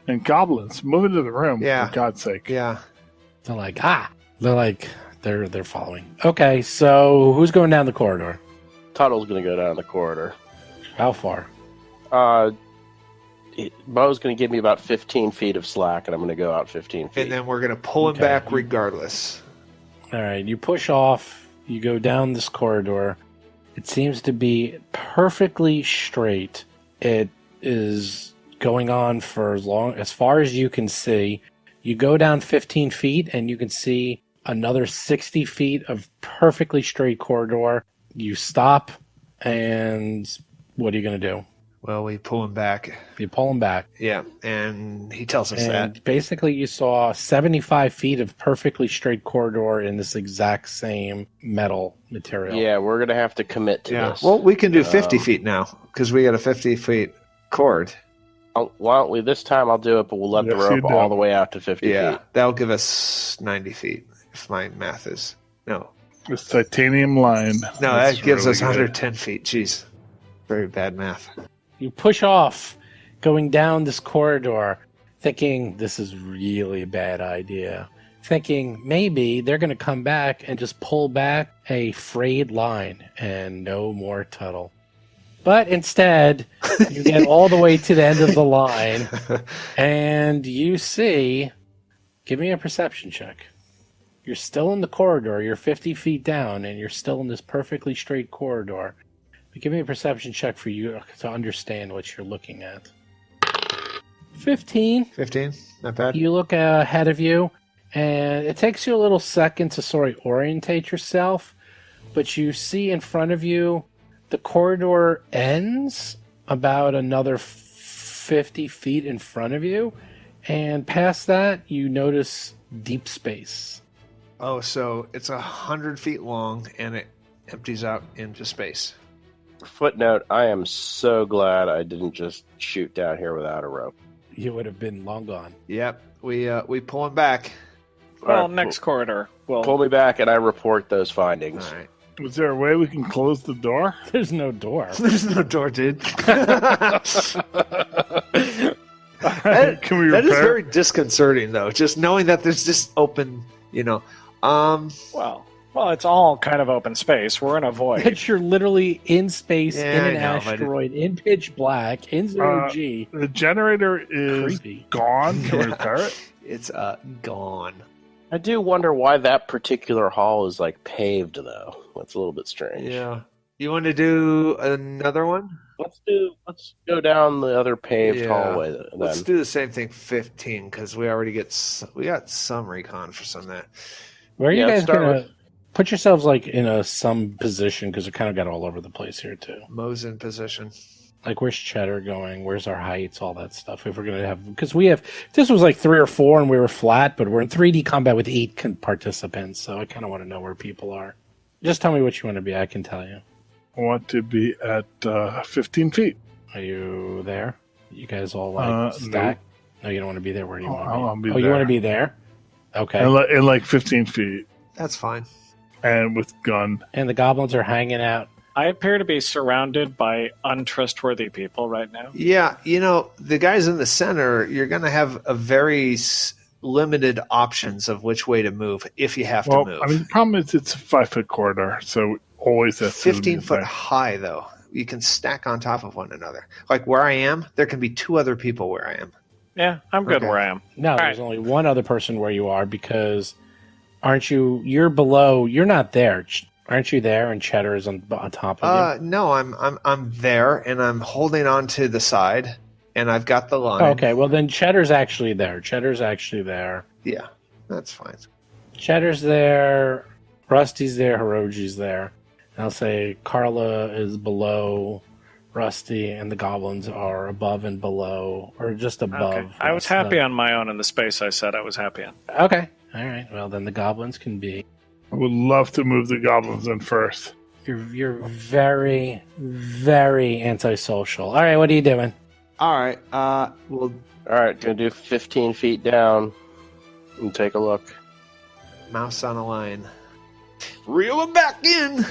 And goblins, move into the room. Yeah. For God's sake. yeah, They're like, they're following. Okay, so who's going down the corridor? Tuttle's gonna go down the corridor. How far? Bo's gonna give me about 15 feet of slack, and I'm gonna go out 15 feet. and then we're gonna pull him Okay. back regardless. All right, you push off, you go down this corridor. It seems to be perfectly straight. It is going on for as far as you can see. You go down 15 feet and you can see another 60 feet of perfectly straight corridor. You stop, and what are you going to do? Well, we pull him back. You pull him back. Yeah, and he tells us And that. basically you saw 75 feet of perfectly straight corridor in this exact same metal material. Yeah, we're gonna have to commit to this. Well, we can do 50 feet now because we got a 50 feet cord. Why don't we? This time I'll do it, but we'll let the Yes, you rope do. all the way out to 50 Yeah, feet. that'll give us 90 feet if my math is no. This titanium line. No, That's that gives really us good. 110 feet. Jeez, very bad math. You push off, going down this corridor, thinking this is really a bad idea. Thinking maybe they're going to come back and just pull back a frayed line and no more Tuttle. But instead, you get all the way to the end of the line and you see, give me a perception check. You're still in the corridor, you're 50 feet down, and you're still in this perfectly straight corridor. But give me a perception check for you to understand what you're looking at. 15. 15, not bad. You look ahead of you, and it takes you a little second to sort of orientate yourself, but you see in front of you, the corridor ends about another 50 feet in front of you, and past that, you notice deep space. Oh, so it's 100 feet long and it empties out into space. Footnote: I am so glad I didn't just shoot down here without a rope. You would have been long gone. Yep, we pull him back. Well, All right, next corridor. Well, pull me back, and I report those findings. All right. Is there a way we can close the door? There's no door. There's no door, dude. Can we That is repair? very disconcerting, though. Just knowing that there's just open, well, it's all kind of open space. We're in a void. But you're literally in space, Yeah, in an I know, but asteroid, in pitch black, in zero G. The generator is Creepy. gone. Can we repair it? it's gone. I do wonder why that particular hall is like paved, though. That's a little bit strange. Yeah. You want to do another one? Let's go down the other paved Yeah. hallway then. Let's do the same thing, 15, because we got some recon for some of that. Where are you Yeah, guys start gonna with- put yourselves like in some position, because we kind of got all over the place here too. Mo's in position. Like, where's Cheddar going? Where's our heights? All that stuff. If we're gonna have, because this was like 3 or 4 and we were flat, but we're in 3D combat with 8 participants, so I kind of want to know where people are. Just tell me what you want to be. I can tell you. I want to be at 15 feet. Are you there? You guys all like stack? No, you don't want to be there. Where do you want to be? I wanna be you there. want to be there? Okay. In like 15 feet. That's fine. And with gun. And the goblins are hanging out. I appear to be surrounded by untrustworthy people right now. Yeah, the guys in the center, you're going to have a very limited options of which way to move if you have Well, to move. I mean, the problem is it's a 5-foot corridor, so always has to 15 be foot there. high, though. You can stack on top of one another. Like where I am, there can be 2 other people where I am. Yeah, I'm good Okay. where I am. No, there's only one other person where you are, because aren't you? You're below. You're not there. Aren't you there? And Cheddar is on top of you. No, I'm there, and I'm holding on to the side, and I've got the line. Okay, well then Cheddar's actually there. Cheddar's actually there. Yeah, that's fine. Cheddar's there. Rusty's there. Hirogi's there. And I'll say Carla is below Rusty, and the goblins are above and below, or just above. Okay. I was happy on my own in the space I said I was happy in. Okay, all right. Well, then the goblins can be. I would love to move the goblins in first. You're very, very antisocial. All right, what are you doing? All right. Well, All right, gonna do 15 feet down and take a look. mouse on a line. Reel him back in.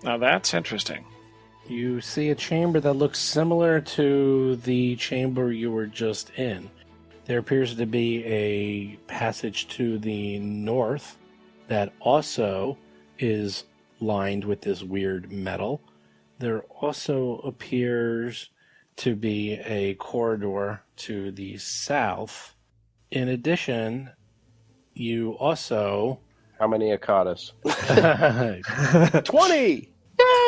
Now that's interesting. You see a chamber that looks similar to the chamber you were just in. There appears to be a passage to the north that also is lined with this weird metal. There also appears to be a corridor to the south. In addition, you also... How many Akatas? 20!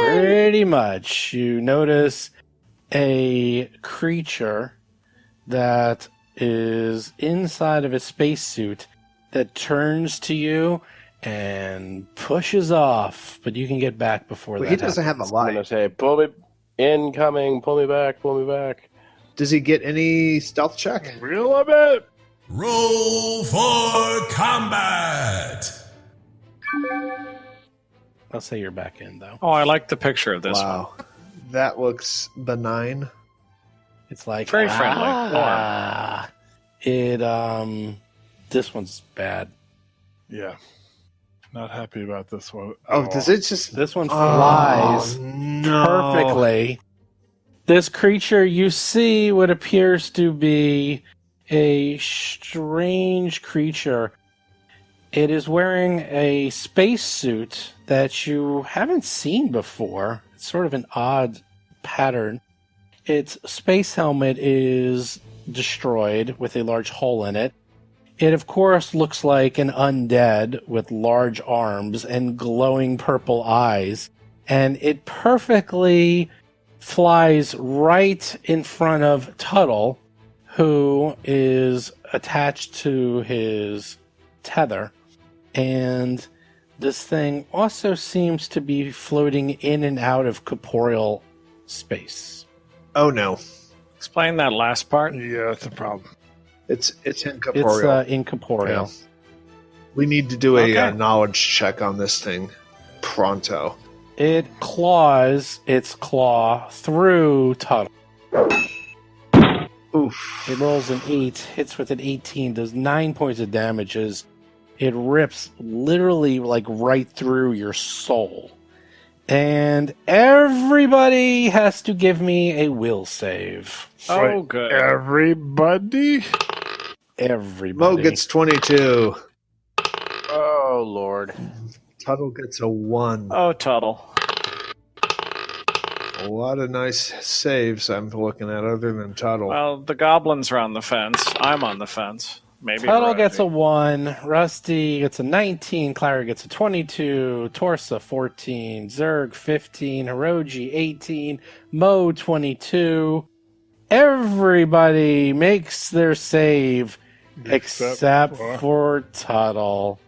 Pretty much. You notice a creature that is inside of a spacesuit that turns to you and pushes off, but you can get back before Well, that he doesn't have a I'm going light. to say, pull me, incoming, pull me back, pull me back. Does he get any stealth check? Real a bit. Roll for combat. I'll say you're back in, though. Oh, I like the picture of this one. Wow. That looks benign. It's like Very friendly. This one's bad. Yeah. Not happy about this one. Oh, does it just... This one flies no. perfectly. This creature, you see what appears to be a strange creature. It is wearing a spacesuit that you haven't seen before. It's sort of an odd pattern. Its space helmet is destroyed with a large hole in it. It, of course, looks like an undead with large arms and glowing purple eyes. And it perfectly flies right in front of Tuttle, who is attached to his tether. And this thing also seems to be floating in and out of corporeal space. Oh, no. Explain that last part. Yeah, that's a problem. It's incorporeal. It's incorporeal. Yeah. We need to do a Okay. knowledge check on this thing. Pronto. It claws its claw through Tuttle. Oof. It rolls an 8, hits with an 18, does 9 points of damages. It rips literally like right through your soul. And everybody has to give me a will save. Oh, Wait, good. Everybody? Everybody. Mo gets 22. Oh, Lord. Tuttle gets a 1. Oh, Tuttle. A lot of nice saves I'm looking at other than Tuttle. Well, the goblins are on the fence. I'm on the fence. Maybe Tuttle Hirogi. gets a 1, Rusty gets a 19, Clara gets a 22, Torsa 14, Zerg 15, Hirogi 18, Mo 22. Everybody makes their save except for Tuttle.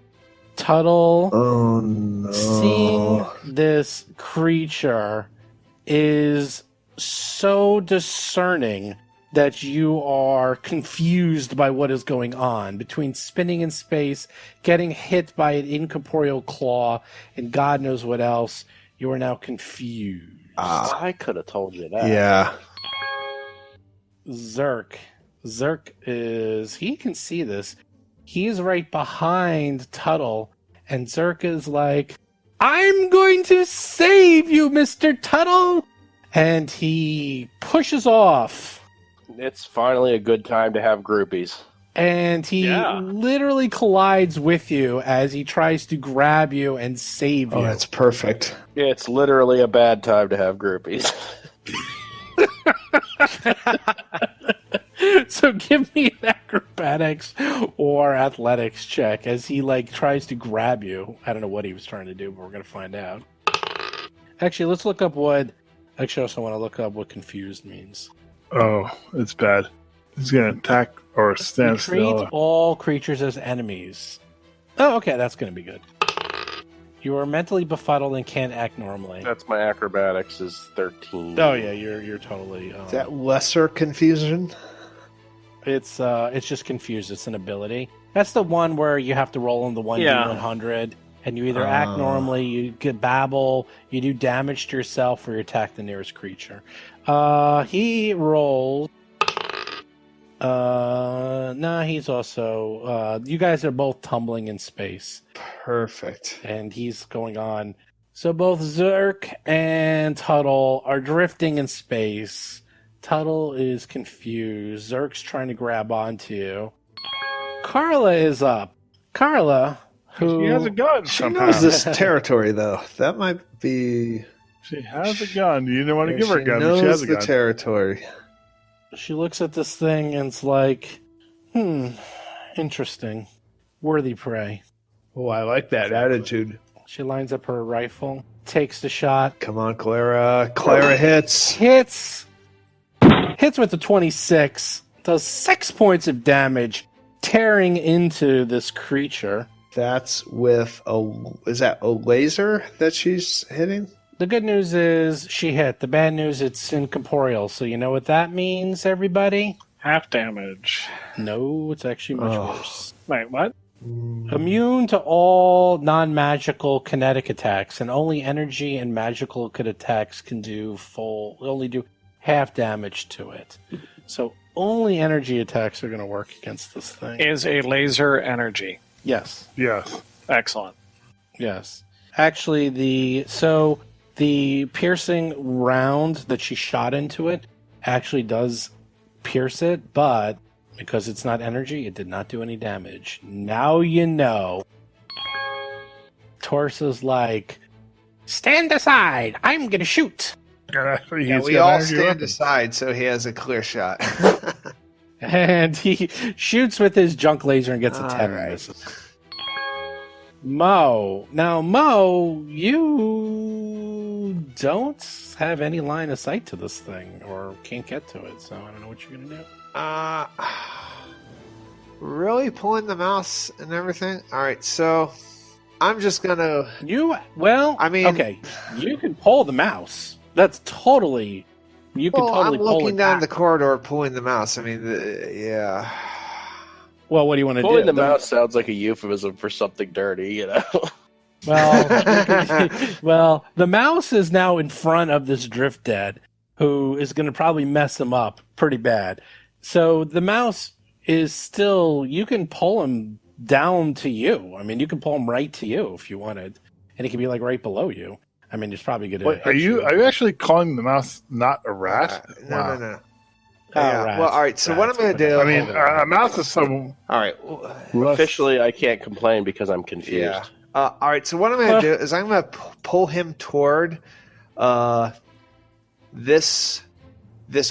Tuttle, Oh, no. seeing this creature is so discerning that you are confused by what is going on. Between spinning in space, getting hit by an incorporeal claw, and God knows what else, you are now confused. I could have told you that. Yeah. Zerk. Zerk is... He can see this. He's right behind Tuttle, and Zerk is like, I'm going to save you, Mr. Tuttle! And he pushes off. It's finally a good time to have groupies. And he literally collides with you as he tries to grab you and save you. Oh, that's perfect. It's literally a bad time to have groupies. So give me an acrobatics or athletics check as he tries to grab you. I don't know what he was trying to do, but we're going to find out. Actually, let's look up what... Actually, I also want to look up what confused means. Oh, it's bad. He's going to attack or stand Treat still. all creatures as enemies. Oh, okay, that's going to be good. You are mentally befuddled and can't act normally. That's my acrobatics is 13. Oh yeah, you're totally. Is that lesser confusion? It's just confused. It's an ability. That's the one where you have to roll in the 1d100, and you either act normally, you get babble, you do damage to yourself, or you attack the nearest creature. He rolls. He's also. You guys are both tumbling in space. Perfect. And he's going on. So both Zerk and Tuttle are drifting in space. Tuttle is confused. Zerk's trying to grab onto you. Carla is up. Carla, who... She has a gun She somehow. knows this territory, though. That might be... She has a gun. You didn't want to Yeah, give her a she gun, but knows she has a the gun. territory. She looks at this thing and it's like, interesting. Worthy prey. Oh, I like that attitude. She lines up her rifle, takes the shot, Come on, Clara. Clara hits. hits, hits with the 26, does 6 points of damage, tearing into this creature. That's with is that a laser that she's hitting? The good news is she hit. The bad news, it's incorporeal. So you know what that means, everybody? Half damage. No, it's actually much worse. Wait, what? Immune to all non-magical kinetic attacks, and only energy and magical attacks can only do half damage to it. So only energy attacks are going to work against this thing. Is a laser energy. Yes. Yes. Excellent. Yes. Actually, the piercing round that she shot into it actually does pierce it, but because it's not energy, it did not do any damage. Now you know. Torso's like, stand aside. I'm going to shoot. We all stand aside so he has a clear shot. And he shoots with his junk laser and gets a 10. Right. Mo. Now, Mo, you don't have any line of sight to this thing or can't get to it, so I don't know what you're going to do. Really pulling the mouse and everything? All right, so I'm just going to... okay, you can pull the mouse. That's totally... You can totally pull it. I'm looking down the corridor pulling the mouse. I mean, yeah... Well, what do you want to do? Pulling the mouse sounds like a euphemism for something dirty, you know? Well, the mouse is now in front of this drift dead, who is going to probably mess him up pretty bad. So the mouse is still... You can pull him down to you. I mean, you can pull him right to you if you wanted. And he can be, like, right below you. I mean, it's probably going to... Wait, are you actually calling the mouse not a rat? No. Yeah. Well, all right. So what I'm going to do? I mean, a mouse is so... All right. Officially, I can't complain because I'm confused. Yeah. All right. So what I'm going to do is I'm going to pull him toward this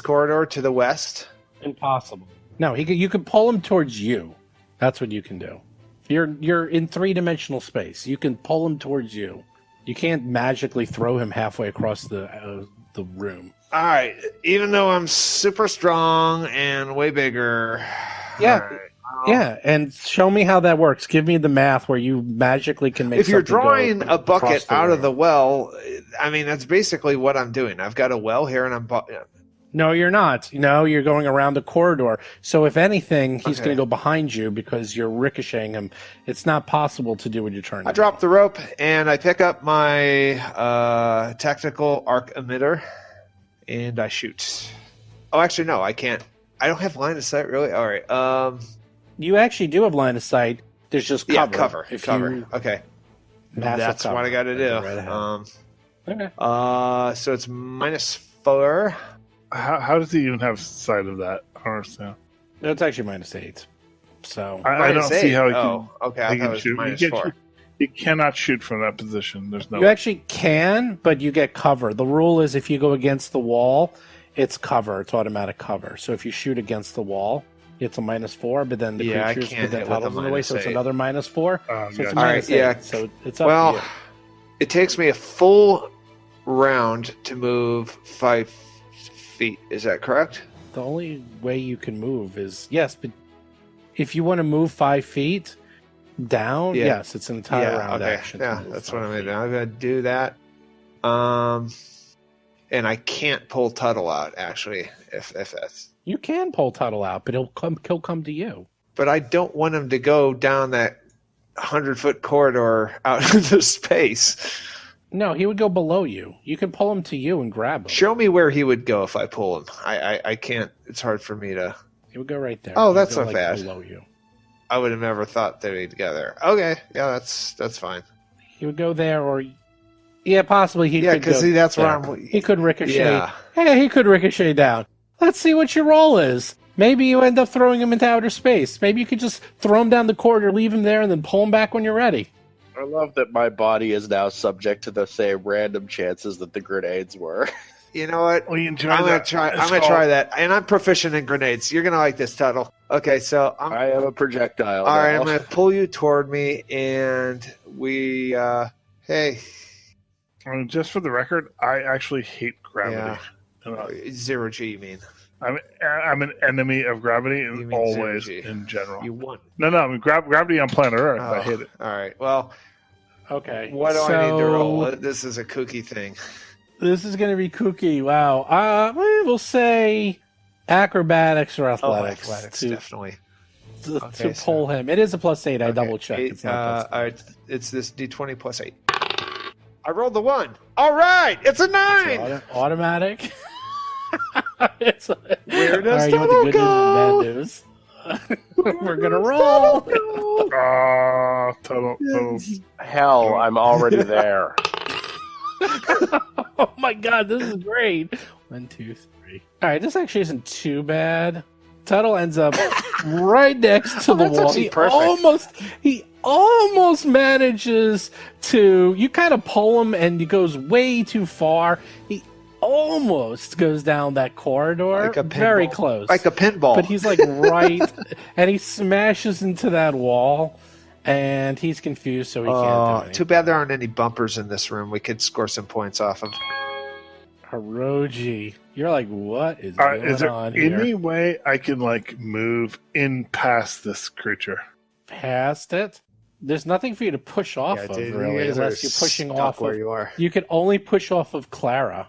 corridor to the west. Impossible. No, you can pull him towards you. That's what you can do. You're in 3-dimensional space. You can pull him towards you. You can't magically throw him halfway across the room. All right. Even though I'm super strong and way bigger. Yeah. Right. Yeah, and show me how that works. Give me the math where you magically can make. If you're drawing go a bucket out room. of the well, I mean that's basically what I'm doing. I've got a well here, and I'm. No, you're not. No, you're going around the corridor. So if anything, he's going to go behind you because you're ricocheting him. It's not possible to do what you're trying to do. I drop the rope and I pick up my tactical arc emitter and I shoot. Oh, actually, no, I can't. I don't have line of sight, really. All right. You actually do have line of sight. There's just cover. Yeah, cover. If cover. you Okay. That's cover. what I got to do. Okay. So it's -4. How does he even have sight of that? I don't understand. No, it's actually -8. So I don't see how he can. Oh, okay. I he thought can it was shoot. -4. You cannot shoot from that position. There's no. You actually can, but you get cover. The rule is if you go against the wall, it's cover. It's automatic cover. So if you shoot against the wall, it's a -4. But then the creatures, but then Tuttle's in the way, so it's another -4. So it's a gotcha. All right, yeah. So it's up to you. It takes me a full round to move 5 feet. Is that correct? The only way you can move is yes, but if you want to move 5 feet down, yes, it's an entire round action. Yeah, that's what I'm going to do. I'm going to do that. And I can't pull Tuttle out actually. If that's you can pull Tuttle out, but he'll come to you. But I don't want him to go down that 100-foot corridor out into space. No, he would go below you. You can pull him to you and grab him. Show me where he would go if I pull him. I can't. It's hard for me to. He would go right there. Oh, that's not bad. Below you. I would have never thought they'd be together. Okay, yeah, that's fine. He would go there, or possibly he. Yeah, could because go that's there. where I'm. He could ricochet. Yeah. Yeah, he could ricochet down. Let's see what your roll is. Maybe you end up throwing him into outer space. Maybe you could just throw him down the corridor, leave him there, and then pull him back when you're ready. I love that my body is now subject to the same random chances that the grenades were. You know what? We enjoy I'm that. gonna try that, and I'm proficient in grenades. You're gonna like this, Tuttle. Okay, so I am a projectile. All right, now. I'm gonna pull you toward me, and we. Hey. I mean, just for the record, I actually hate gravity. Yeah. 0G, you mean? I'm an enemy of gravity You and mean always zero G. in general. You won. No, I mean gravity on planet Earth. I Oh, hate it. All right. Well, Okay. what do I need to roll? This is a kooky thing. This is going to be kooky. Wow. We'll say acrobatics or athletics. Athletics, to, definitely. to pull him. It is a +8. I double checked. Eight, It's not all right, it's this D20 plus 8. I rolled the 1. All right, it's a 9. automatic. It's Where does all right, you want the Tuttle good news and bad news? We're going to roll. Tuttle. Hell, I'm already there. Oh my god, this is great. 1, 2, 3. All right, this actually isn't too bad. Tuttle ends up right next to the that's wall. actually perfect. He almost manages to. You kind of pull him, and he goes way too far. He almost goes down that corridor, Like a pinball. very close, Like a pinball. but he's like right, and he smashes into that wall, and he's confused, so he can't do anything. Too bad there aren't any bumpers in this room. We could score some points off of. Hirogi, you're like, what is going Is there on here? any way I can move in past this creature? Past it? There's nothing for you to push off of, dude, really, you guys unless are you're pushing stuck off where of. you are. You can only push off of Clara.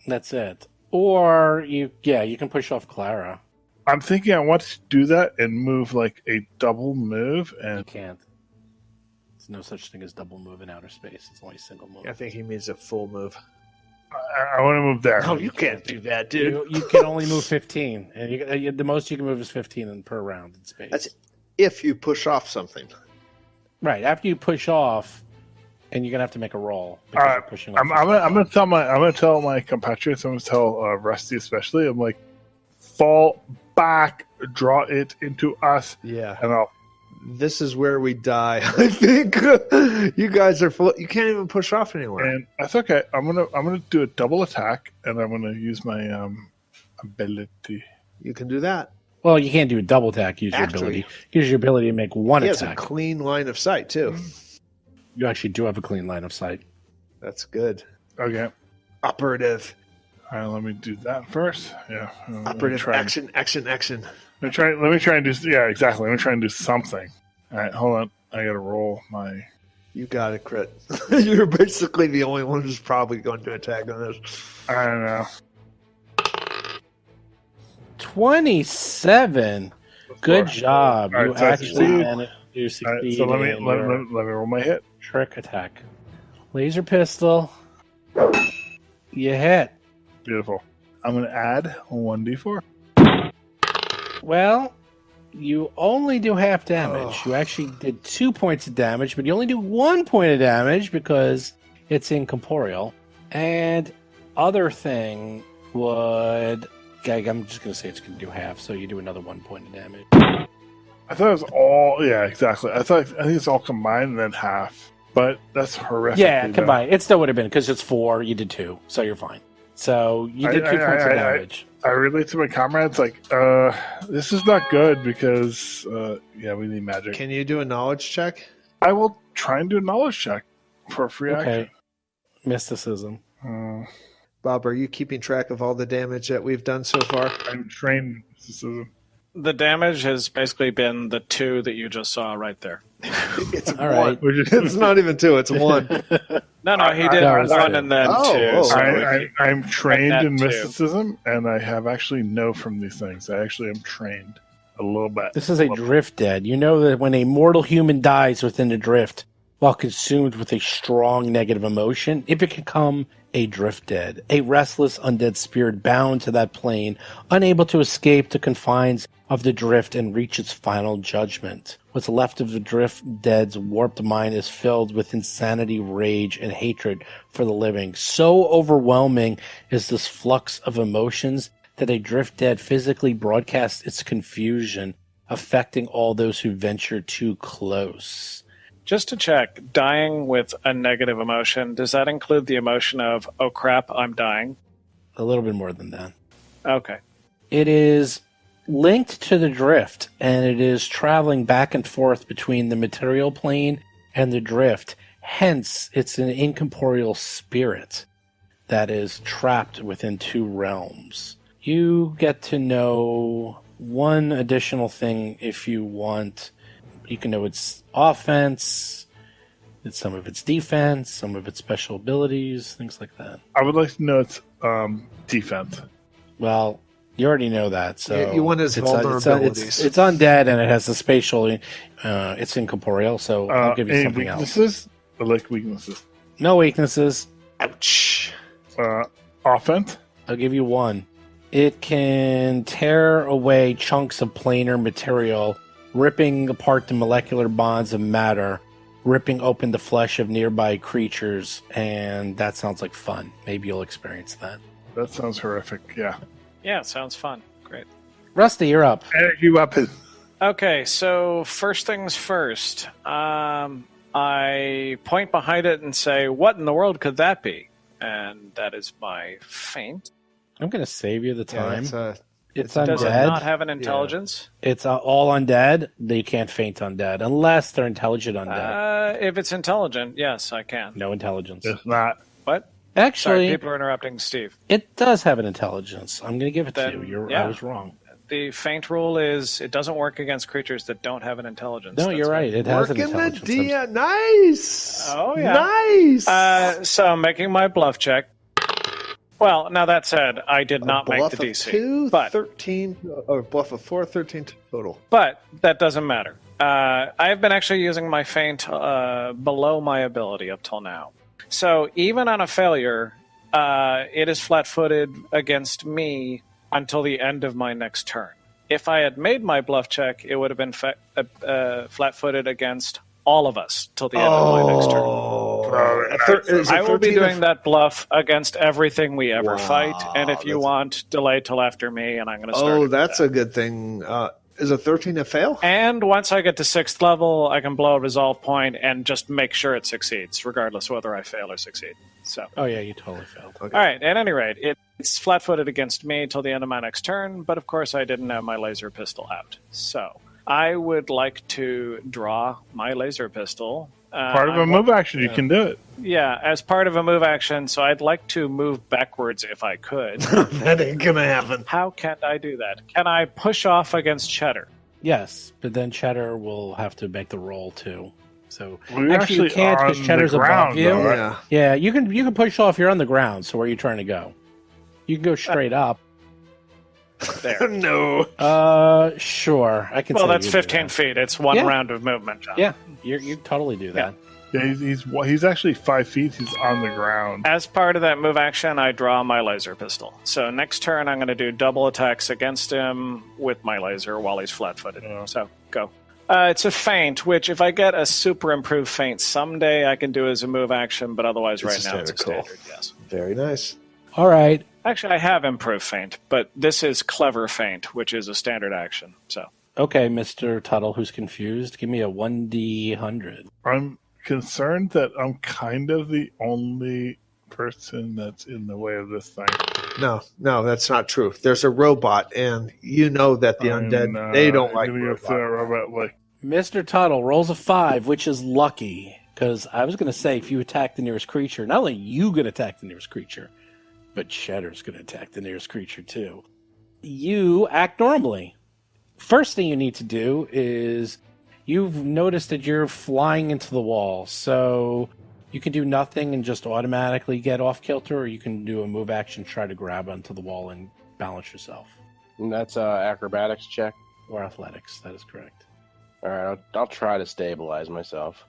That's it. Or you can push off Clara. I'm thinking I want to do that and move a double move, You and can't. There's no such thing as double move in outer space. It's only single move. I think he means a full move. I want to move there. Oh, you can't do that, dude. You can only move 15, and the most you can move is 15 per round in space. That's if you push off something. Right after you push off, and you're gonna have to make a roll because All right, you're pushing off. I'm gonna tell my compatriots. I'm gonna tell Rusty especially. I'm like, fall back, draw it into us, Yeah. and I'll. This is where we die. I think you guys are full. You can't even push off anywhere. And that's okay. I'm gonna do a double attack, and I'm gonna use my ability. You can do that. Well, you can't do a double attack. Use your Actually, ability. Use your ability to make one He has a attack. clean line of sight too. You actually do have a clean line of sight. That's good. Okay. Operative. All right. Let me do that first. Yeah. Operative. Action. Let me try and do. Yeah, exactly. Let me try and do something. All right. Hold on. I gotta roll my. You got it, crit. You're basically the only one who's probably going to attack on this. I don't know. 27. Good course. job. All right, You so I actually succeed. managed to All succeed. right, so let me in your roll my hit. trick attack. Laser pistol. You hit. Beautiful. I'm gonna add 1d4. Well, you only do half damage. You actually did 2 points of damage, but you only do 1 point of damage because it's incorporeal. And other thing would... I'm just going to say it's going to do half, so you do another 1 point of damage. I thought it was all. Yeah, exactly. I think it's all combined and then half. But that's horrific. Yeah, combined. It still would have been, because it's 4, you did 2, so you're fine. So you did 2 points of damage. I relate to my comrades this is not good because, we need magic. Can you do a knowledge check? I will try and do a knowledge check for a free action. Mysticism. Bob, are you keeping track of all the damage that we've done so far? I'm trained in mysticism. The damage has basically been the 2 that you just saw right there. It's All 1. right. It's not even 2, it's 1. No, he did that was 1 it. and then 2. Oh, so I'm trained that in too. mysticism, and I have actually know from these things. I actually am trained a little bit. This is a drift dead. You know that when a mortal human dies within the drift, while consumed with a strong negative emotion, it can become a drift dead, a restless undead spirit bound to that plane, unable to escape the confines of the drift and reach its final judgment. What's left of the drift dead's warped mind is filled with insanity, rage, and hatred for the living. So overwhelming is this flux of emotions that a drift dead physically broadcasts its confusion, affecting all those who venture too close. Just to check, dying with a negative emotion, does that include the emotion of, oh crap, I'm dying? A little bit more than that. Okay. It is linked to the drift, and it is traveling back and forth between the material plane and the drift. Hence, it's an incorporeal spirit that is trapped within 2 realms. You get to know one additional thing if you want. You can know its offense, some of its defense, some of its special abilities, things like that. I would like to know its defense. Well, you already know that. So You want his vulnerabilities. It's undead and it has the spatial. It's incorporeal, so I'll give you any something weaknesses? I like weaknesses. No weaknesses. Ouch. Offense? I'll give you one. It can tear away chunks of planar material, ripping apart the molecular bonds of matter, ripping open the flesh of nearby creatures, and that sounds like fun. Maybe you'll experience that. That sounds horrific, yeah. Yeah, sounds fun. Great. Rusty, you're up. Energy weapon. Okay, so first things first. I point behind it and say, "What in the world could that be?" And that is my feint. I'm going to save you the time. It's Does it undead. not have an intelligence? It's all undead. They can't feint undead unless they're intelligent undead. If it's intelligent, yes, I can. No intelligence. It's not. What? Actually, Sorry, people are interrupting Steve. it does have an intelligence. I'm going to give it Then, to you. yeah. I was wrong. The feint rule is it doesn't work against creatures that don't have an intelligence. No, That's you're right. It has an Working the intelligence. nice. Oh, yeah. Nice. So I'm making my bluff check. Well, now that said, I did not make the Bluff of DC. 2, but 13, or bluff of 4, 13 total. But that doesn't matter. I've been actually using my feint below my ability up till now. So even on a failure, it is flat-footed against me until the end of my next turn. If I had made my bluff check, it would have been flat-footed against all of us till the end of my next turn. I will be doing that bluff against everything we ever fight, and if you want, delay till after me, and I'm going to start. Oh, that's a good thing. Is a 13 a fail? And once I get to 6th level, I can blow a resolve point and just make sure it succeeds, regardless whether I fail or succeed. So. Oh, yeah, you totally failed. Okay. All right, at any rate, it's flat-footed against me till the end of my next turn, but of course I didn't have my laser pistol out. So I would like to draw my laser pistol. Part of a move action, you can do it. Yeah, as part of a move action, so I'd like to move backwards if I could. That ain't gonna happen. How can I do that? Can I push off against Cheddar? Yes, but then Cheddar will have to make the roll too. So We're actually, you can't on because the Cheddar's ground, above you. though, right? Yeah. Yeah, you can push off. You're on the ground. So where are you trying to go? You can go straight up. There. No. Sure. I can. Well, say that's you do 15 that. feet. It's one Yeah. round of movement, John. Yeah, you totally do that. Yeah, he's actually 5 feet. He's on the ground. As part of that move action, I draw my laser pistol. So next turn, I'm going to do double attacks against him with my laser while he's flat-footed. Yeah. So go. It's a feint, which if I get a super improved feint someday, I can do as a move action, but otherwise right now it's a standard, yes. Very nice. All right. Actually, I have improved feint, but this is clever feint, which is a standard action. So Okay, Mr. Tuttle, who's confused, give me a 1d100. I'm concerned that I'm kind of the only person that's in the way of this thing. No, that's not true. There's a robot, and you know that the undead, they don't like I'm gonna go robots. through that robot like Mr. Tuttle rolls a 5, which is lucky. Because I was going to say, if you attack the nearest creature, not only you going to attack the nearest creature, but Cheddar's going to attack the nearest creature too. You act normally. First thing you need to do is you've noticed that you're flying into the wall. So you can do nothing and just automatically get off kilter, or you can do a move action, try to grab onto the wall and balance yourself. And that's acrobatics check. Or athletics, that is correct. All right, I'll try to stabilize myself.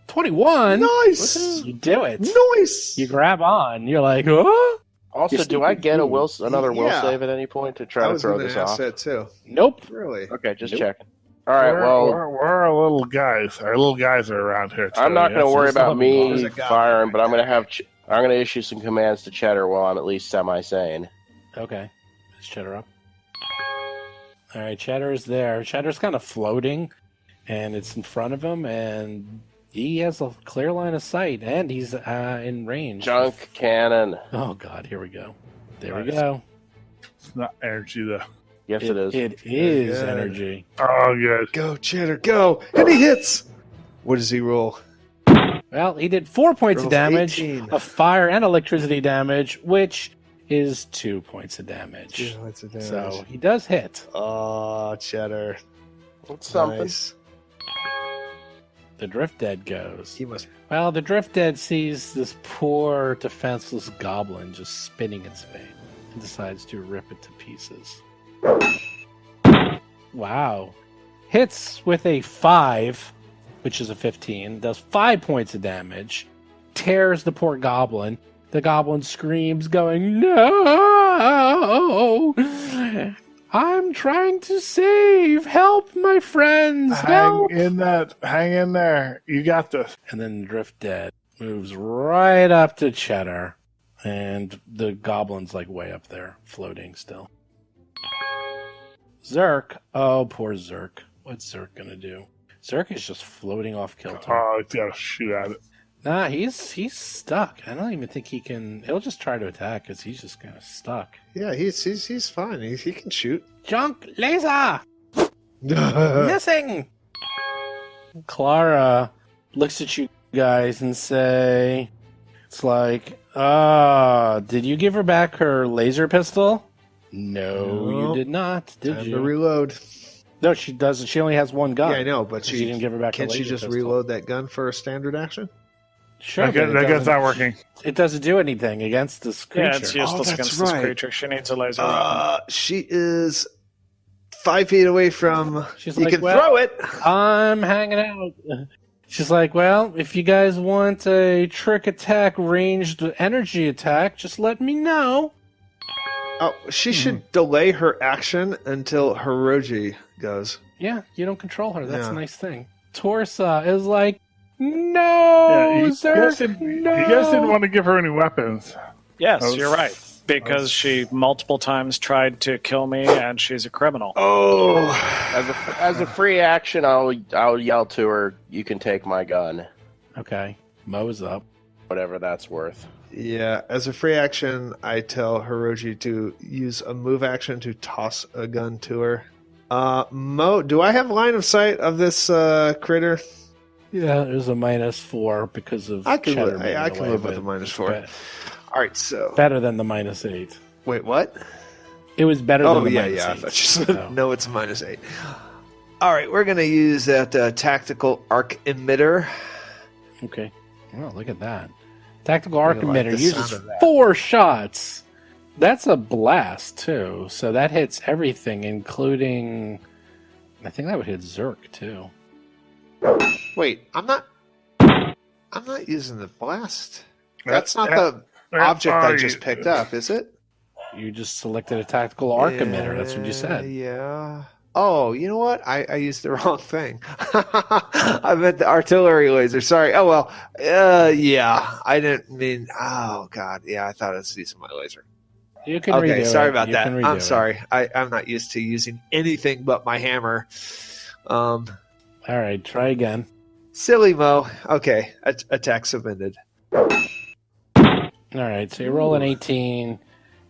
21? Nice! You do it. Nice! You grab on. You're like, oh? Also, You're do I get another will Yeah. save at any point to try I to was throw going this to ask off? that too. Nope. Really? Okay, just Nope. checking. All right, well, we're our little guys. Our little guys are around here. Too, I'm not going to yes. worry There's about nothing wrong. me There's a guy firing, there. but I'm going to issue some commands to Cheddar while I'm at least semi-sane. Okay. Is Cheddar up? All right, Cheddar is there. Cheddar's kind of floating, and it's in front of him, and he has a clear line of sight, and he's in range. Junk cannon. Oh, God, here we go. There we Nice. go. It's not energy though. Yes, it is. It is Good. energy. Oh, good. Go, Cheddar, go! And he hits! What does he roll? Well, he did 4 points of Rolls damage 18. of fire and electricity damage, which is 2 points of damage. 2 points of damage. So he does hit. Oh, Cheddar. It's something. Nice. The Drift Dead goes. He must. Well, the Drift Dead sees this poor, defenseless goblin just spinning its fate and decides to rip it to pieces. Wow. Hits with a 5, which is a 15, does 5 points of damage, tears the poor goblin. The goblin screams, going, "No! I'm trying to save! Help, my friends! Help!" Hang in there. You got this. And then the Drift Dead moves right up to Cheddar, and the goblin's like way up there, floating still. Zerk. Oh, poor Zerk. What's Zerk gonna do? Zerk is just floating off kilter. Oh, he's got to shoot at it. Nah, he's stuck. I don't even think he can. He'll just try to attack because he's just kind of stuck. Yeah, he's fine. He can shoot. Junk laser missing. Clara looks at you guys and say, "It's like, did you give her back her laser pistol?" No, you did not. Did Time you? to reload. No, she doesn't. She only has one gun. Yeah, I know, but she didn't give her back. Can't her she laser just pistol. reload that gun for a standard action? Sure, That gun's not working. It doesn't do anything against this creature. Yeah, it's useless that's against this right. creature. She needs a laser weapon. She is 5 feet away from. She's you like, can well, throw it. I'm hanging out. She's like, well, if you guys want a trick attack, ranged energy attack, just let me know. Oh, she should delay her action until Hirogi goes. Yeah, you don't control her. That's Yeah. a nice thing. Torsa is like, no, You Zerk, guys didn't want to give her any weapons. Yes, you're right. Because she multiple times tried to kill me, and she's a criminal. Oh, As a free action, I'll yell to her, "You can take my gun," Okay, Mo's up. whatever that's worth. yeah. As a free action, I tell Hirogi to use a move action to toss a gun to her. Mo, do I have line of sight of this critter? Yeah, there's a -4 because of I can Cheddar live. moving I can away, live with but a -4. be- All right, so better than the -8. wait, what? It was better Oh than the yeah, -8. yeah. I thought you said So- no. It's a -8. All right, we're gonna use that tactical arc emitter. Okay. Oh, look at that. Tactical arc I like emitter the uses sound of that. 4 shots. That's a blast, too. So that hits everything, including... I think that would hit Zerk, too. Wait, I'm not using the blast. That's not the object I just picked up, is it? You just selected a tactical arc emitter. That's what you said. Yeah. Oh, you know what? I used the wrong thing. I meant the artillery laser. Sorry. Oh, well. Yeah. I didn't mean... Oh, God. Yeah, I thought I was using my laser. You can Okay, redo sorry it. about You that. can redo I'm it. sorry. I'm not used to using anything but my hammer. All right, try again. Silly Mo. Okay, attack submitted. All right, so you roll an 18.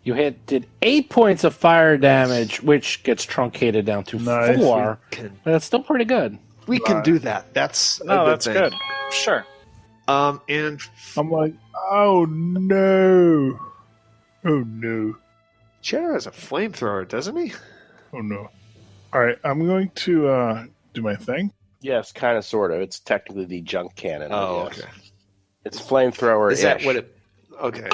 You did 8 points of fire damage, which gets truncated down to Nice. 4. But that's still pretty good. We can do that. That's a No, good that's thing. good. Sure. And I'm like, oh no. Oh no. Cheddar has a flamethrower, doesn't he? Oh no. Alright, I'm going to do my thing. Yes, kind of, sort of. It's technically the junk cannon. Oh, yes. okay. It's flamethrower. Is that what it? Okay.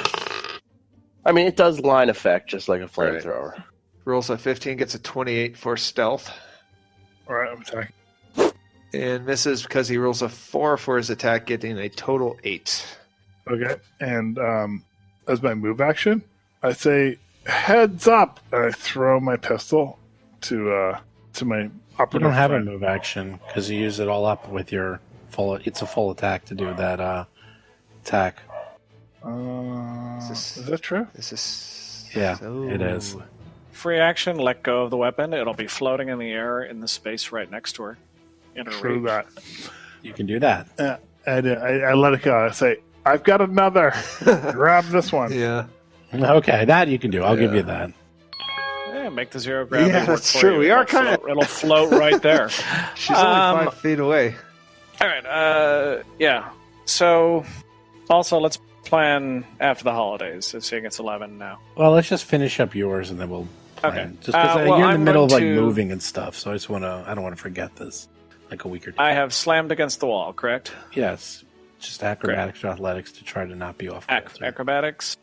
I mean, it does line effect just like a Right. flamethrower. Rolls a 15, gets a 28 for stealth, Alright, I'm attacking. and misses because he rolls a 4 for his attack, getting a total 8. Okay. And as my move action, I say, heads up! And I throw my pistol to my upper. You don't have a move action because you use it all up with your full. It's a full attack to do that attack. Is that true? This is Yeah, it is. Free action, let go of the weapon. It'll be floating in the air in the space right next to her. In her True reach. that. You can do that. I let it go. I say, I've got another. Grab this one. Yeah. Okay, that you can do. I'll give you that. Yeah, make the zero gravity Yeah, work that's for true. you. We are It'll kinda- float- It'll float right there. She's only 5 feet away. All right. Yeah. So, also, let's plan after the holidays, seeing it's 11 now. Well, let's just finish up yours and then we'll plan. Okay. Just because Well, you're in the I'm middle of going to- moving and stuff, so I don't want to forget this. Like a week or two. I have slammed against the wall, correct? Yes. Just acrobatics or athletics to try to not be off. Acrobatics.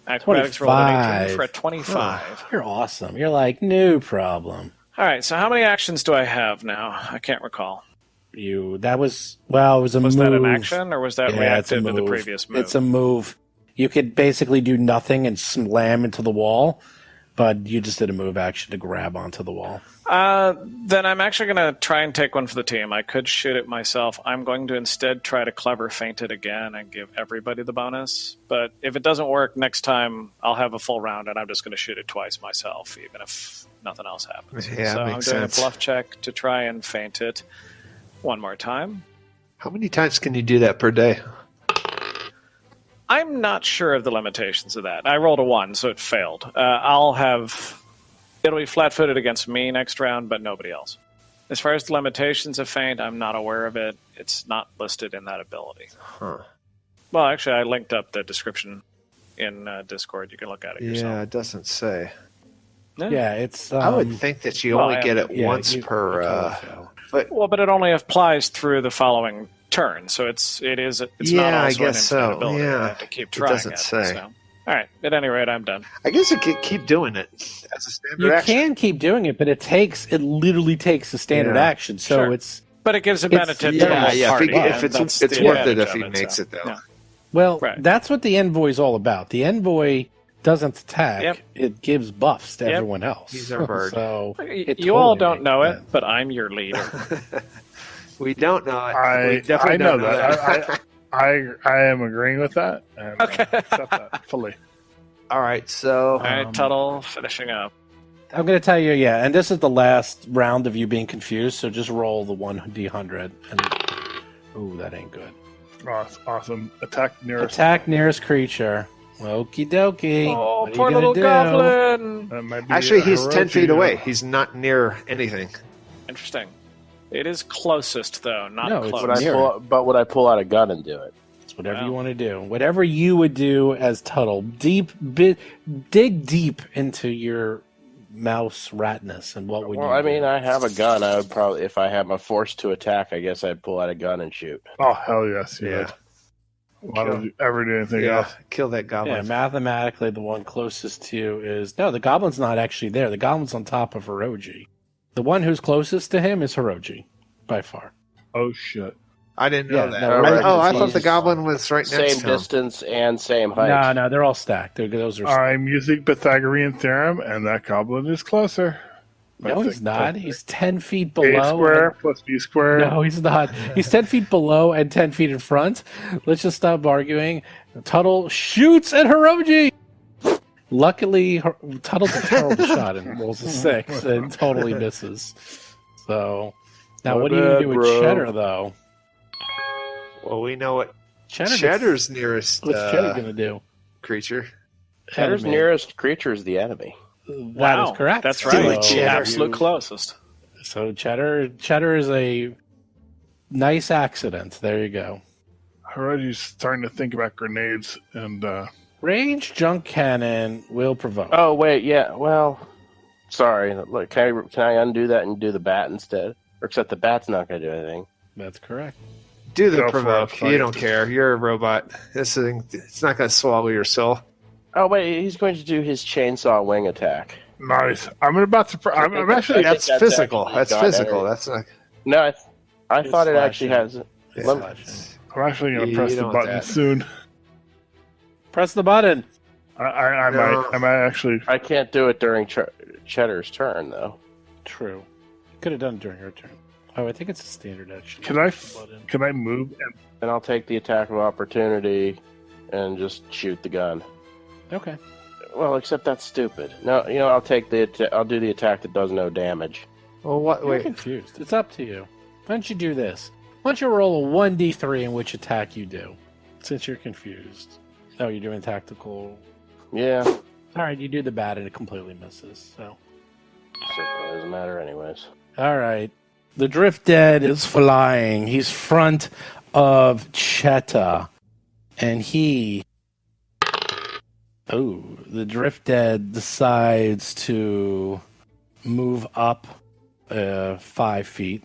Acrobatics rolled an 18 for a 25. You're awesome. You're like, no problem. All right, so how many actions do I have now? I can't recall. That was it was a move. Was that an action, or was that Yeah, reactive it's a to the move. previous move? It's a move. You could basically do nothing and slam into the wall, but you just did a move action to grab onto the wall. Then I'm actually going to try and take one for the team. I could shoot it myself. I'm going to instead try to clever feint it again and give everybody the bonus. But if it doesn't work, next time I'll have a full round and I'm just going to shoot it twice myself, even if nothing else happens. Yeah, so I'm makes doing sense. a bluff check to try and feint it one more time. How many times can you do that per day? I'm not sure of the limitations of that. I rolled a 1, so it failed. It'll be flat-footed against me next round, but nobody else. As far as the limitations of feint, I'm not aware of it. It's not listed in that ability. Huh. Well, actually, I linked up the description in Discord. You can look at it yourself. Yeah, it doesn't say. Yeah, it's. I would think that you well, only I get am- it once per. But it only applies through the following turn, so it's Yeah, not I also guess an infinite so. ability. Yeah. I have to keep It trying doesn't say. So. All right. At any rate, I'm done. I guess you could keep doing it as a standard You action. can keep doing it, but it literally takes a standard Yeah. action. So Sure. it's But it gives advantage to the Yeah, whole yeah. party. If and that's it's the worth it advantage if he of makes so, it, though. yeah. well, Right. that's what the envoy's all about. The envoy doesn't attack; Yep. it gives buffs to Yep. everyone else. He's our bird. So it You all totally don't know makes it, but I'm your leader. We don't know it. We I definitely know don't know that. I am agreeing with that. And Okay. accept that fully. All right, so All right, Tuttle, finishing up. I'm going to tell you, yeah, and this is the last round of you being confused. So just roll the 1d100, and ooh, that ain't good. Awesome. Attack nearest. Attack nearest creature. Okie dokie. Oh, What are you poor gonna little do? goblin. That might be actually, a he's 10 Hirogi, feet away. He's not near anything. Interesting. It is closest, though, not No, it's close. Would I pull out a gun and do it? It's whatever Wow. you want to do. Whatever you would do as Tuttle. Dig deep into your mouse ratness, and what would Well, you I do? mean, I have a gun. I would probably, if I had my force to attack, I guess I'd pull out a gun and shoot. Oh, hell yes, you Yeah. would. Why would you ever do anything Yeah, else? kill that Yeah, goblin. mathematically, the one closest to you is... No, the goblin's not actually there. The goblin's on top of Hirogi. The one who's closest to him is Hirogi, by far. Oh, shit. I didn't know Yeah, that. no, I he's- thought the goblin was right next Same to him. distance and same height. No, they're all stacked. Those are... I'm using Pythagorean theorem, and that goblin is closer. no, he's not. He's 10 feet A below. square plus B square. No, he's not. He's 10 feet below and 10 feet in front. Let's just stop arguing. Tuttle shoots at Hirogi. Luckily, Tuttle's a terrible shot and rolls a 6 and totally misses. So, now what are you going to do with bro. Cheddar, though? Well, we know what Cheddar Cheddar's nearest What's Cheddar going to do? creature. Cheddar's Enemy. nearest creature is the enemy. That is correct. That's Do right. it, The Cheddar. absolute closest. So, Cheddar is a nice accident. There you go. Hirogi's starting to think about grenades, and Range junk cannon will provoke. Oh wait, yeah. Well, sorry. Look, can I undo that and do the bat instead? Or except the bat's not going to do anything. That's correct. Do the Go for provoke. a fight. You don't care. You're a robot. This thing, it's not going to swallow your soul. Oh wait, he's going to do his chainsaw wing attack. nice. I'm about to. I'm actually. I think That's that's physical. actually That's got physical. energy. That's not. No, I It's thought it actually slashing. has. Yeah. Let me- I'm actually going to You press the don't want button that. soon. Press the button. I No. might. I might actually. I can't do it during Cheddar's turn though. True. Could have done it during your turn. Oh, I think it's a standard action. Can I? Button. Can I move? And And I'll take the attack of opportunity and just shoot the gun. Okay. Well, except that's stupid. No, I'll take I'll do the attack that does no damage. Well, what? You're Wait. confused. It's up to you. Why don't you do this? Why don't you roll a 1d3 in which attack you do, since you're confused. Oh, you're doing tactical. Yeah, All right, you do the bat and it completely misses. So, so it doesn't matter anyways. all right. The Drift Dead is flying. He's front of Cheta. And the Drift Dead decides to move up 5 feet.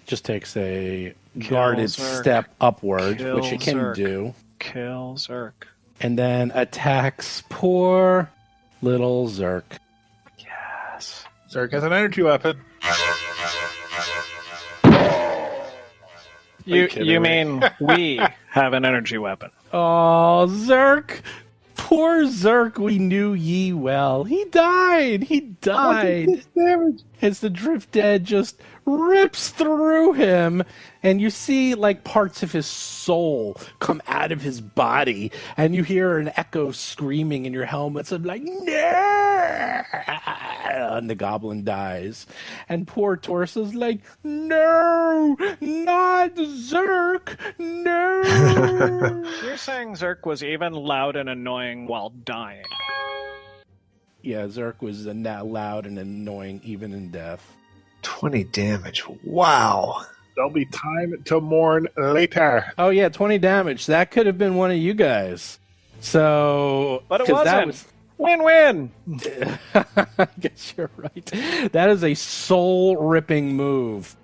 Just takes a guarded step upward, which it can do. Kill Zerk. And then attacks poor little Zerk. Yes. Zerk has an energy weapon. You mean we have an energy weapon? Oh, Zerk! Poor Zerk, we knew ye well. He died! As the Drift Dead just rips through him, and you see like parts of his soul come out of his body, and you hear an echo screaming in your helmets of like, no! And the goblin dies. And poor Torsa's like, no! Not Zerk! No! You're saying Zerk was even loud and annoying while dying. Yeah, Zerk was loud and annoying even in death. 20 damage. Wow. There'll be time to mourn later. Oh, yeah, 20 damage. That could have been one of you guys. So... But it wasn't. Win-win. I guess you're right. That is a soul-ripping move.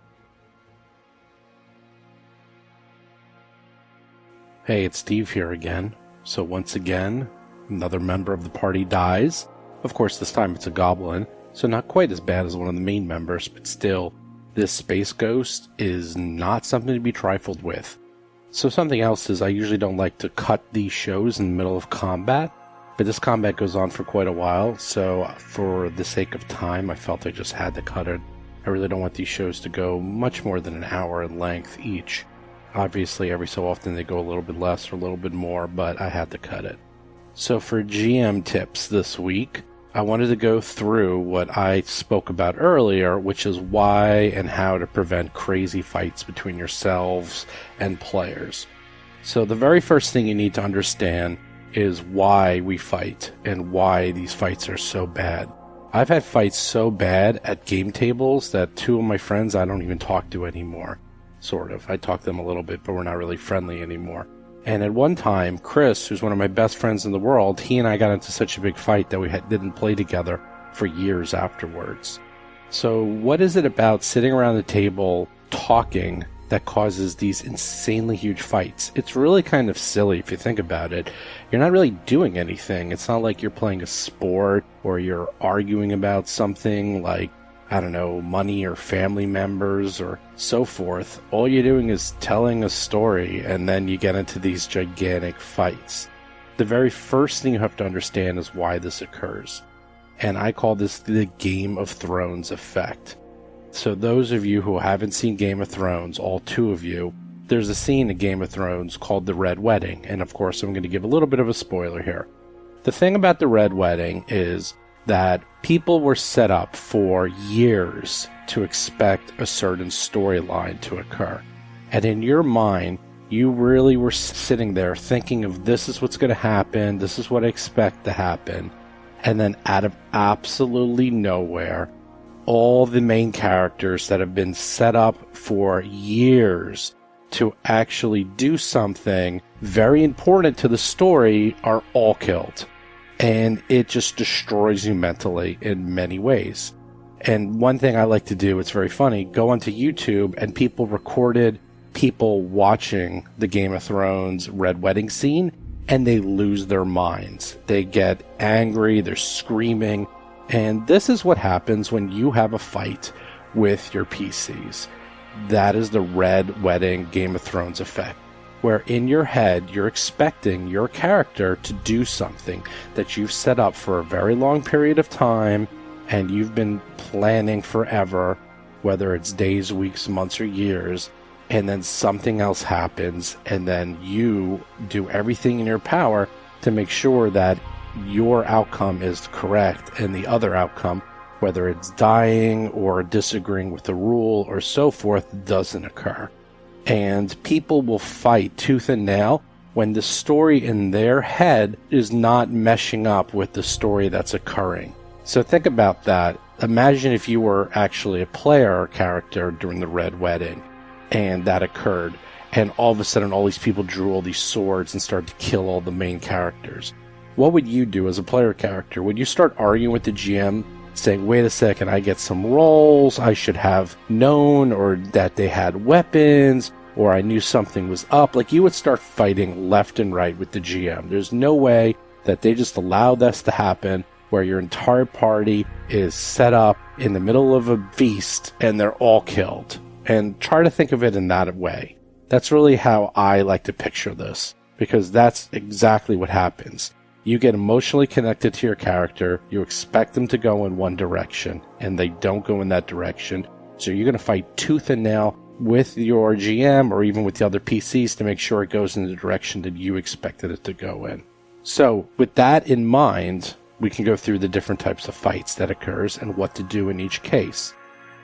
Hey, it's Steve here again. So once again, another member of the party dies. Of course, this time it's a goblin, so not quite as bad as one of the main members, but still, this space ghost is not something to be trifled with. So something else is I usually don't like to cut these shows in the middle of combat, but this combat goes on for quite a while, so for the sake of time, I felt I just had to cut it. I really don't want these shows to go much more than an hour in length each. Obviously, every so often they go a little bit less or a little bit more, but I had to cut it. So for GM tips this week, I wanted to go through what I spoke about earlier, which is why and how to prevent crazy fights between yourselves and players. So the very first thing you need to understand is why we fight and why these fights are so bad. I've had fights so bad at game tables that 2 of my friends I don't even talk to anymore. Sort of. I talk to them a little bit, but we're not really friendly anymore. And at one time, Chris, who's one of my best friends in the world, he and I got into such a big fight that we didn't play together for years afterwards. So what is it about sitting around the table talking that causes these insanely huge fights? It's really kind of silly if you think about it. You're not really doing anything. It's not like you're playing a sport or you're arguing about something like, I don't know, money or family members or so forth. All you're doing is telling a story, and then you get into these gigantic fights. The very first thing you have to understand is why this occurs. And I call this the Game of Thrones effect. So those of you who haven't seen Game of Thrones, all 2 of you, there's a scene in Game of Thrones called the Red Wedding. And of course, I'm going to give a little bit of a spoiler here. The thing about the Red Wedding is that people were set up for years to expect a certain storyline to occur. And in your mind, you really were sitting there thinking of this is what's going to happen, this is what I expect to happen. And then out of absolutely nowhere, all the main characters that have been set up for years to actually do something very important to the story are all killed. And it just destroys you mentally in many ways. And one thing I like to do, it's very funny, go onto YouTube and people recorded people watching the Game of Thrones Red Wedding scene, and they lose their minds. They get angry, they're screaming. And this is what happens when you have a fight with your PCs. That is the Red Wedding Game of Thrones effect, where in your head you're expecting your character to do something that you've set up for a very long period of time and you've been planning forever, whether it's days, weeks, months, or years, and then something else happens, and then you do everything in your power to make sure that your outcome is correct and the other outcome, whether it's dying or disagreeing with the rule or so forth, doesn't occur. And people will fight tooth and nail when the story in their head is not meshing up with the story that's occurring. So think about that. Imagine if you were actually a player or character during the Red Wedding and that occurred. and all of a sudden all these people drew all these swords and started to kill all the main characters. What would you do as a player character? Would you start arguing with the GM, saying, wait a second, I get some rolls, I should have known, or that they had weapons, or I knew something was up? Like, you would start fighting left and right with the GM. There's no way that they just allow this to happen, where your entire party is set up in the middle of a feast and they're all killed. And try to think of it in that way. That's really how I like to picture this, because that's exactly what happens. You get emotionally connected to your character, you expect them to go in one direction, and they don't go in that direction. So you're going to fight tooth and nail with your GM or even with the other PCs to make sure it goes in the direction that you expected it to go in. So with that in mind, we can go through the different types of fights that occurs and what to do in each case.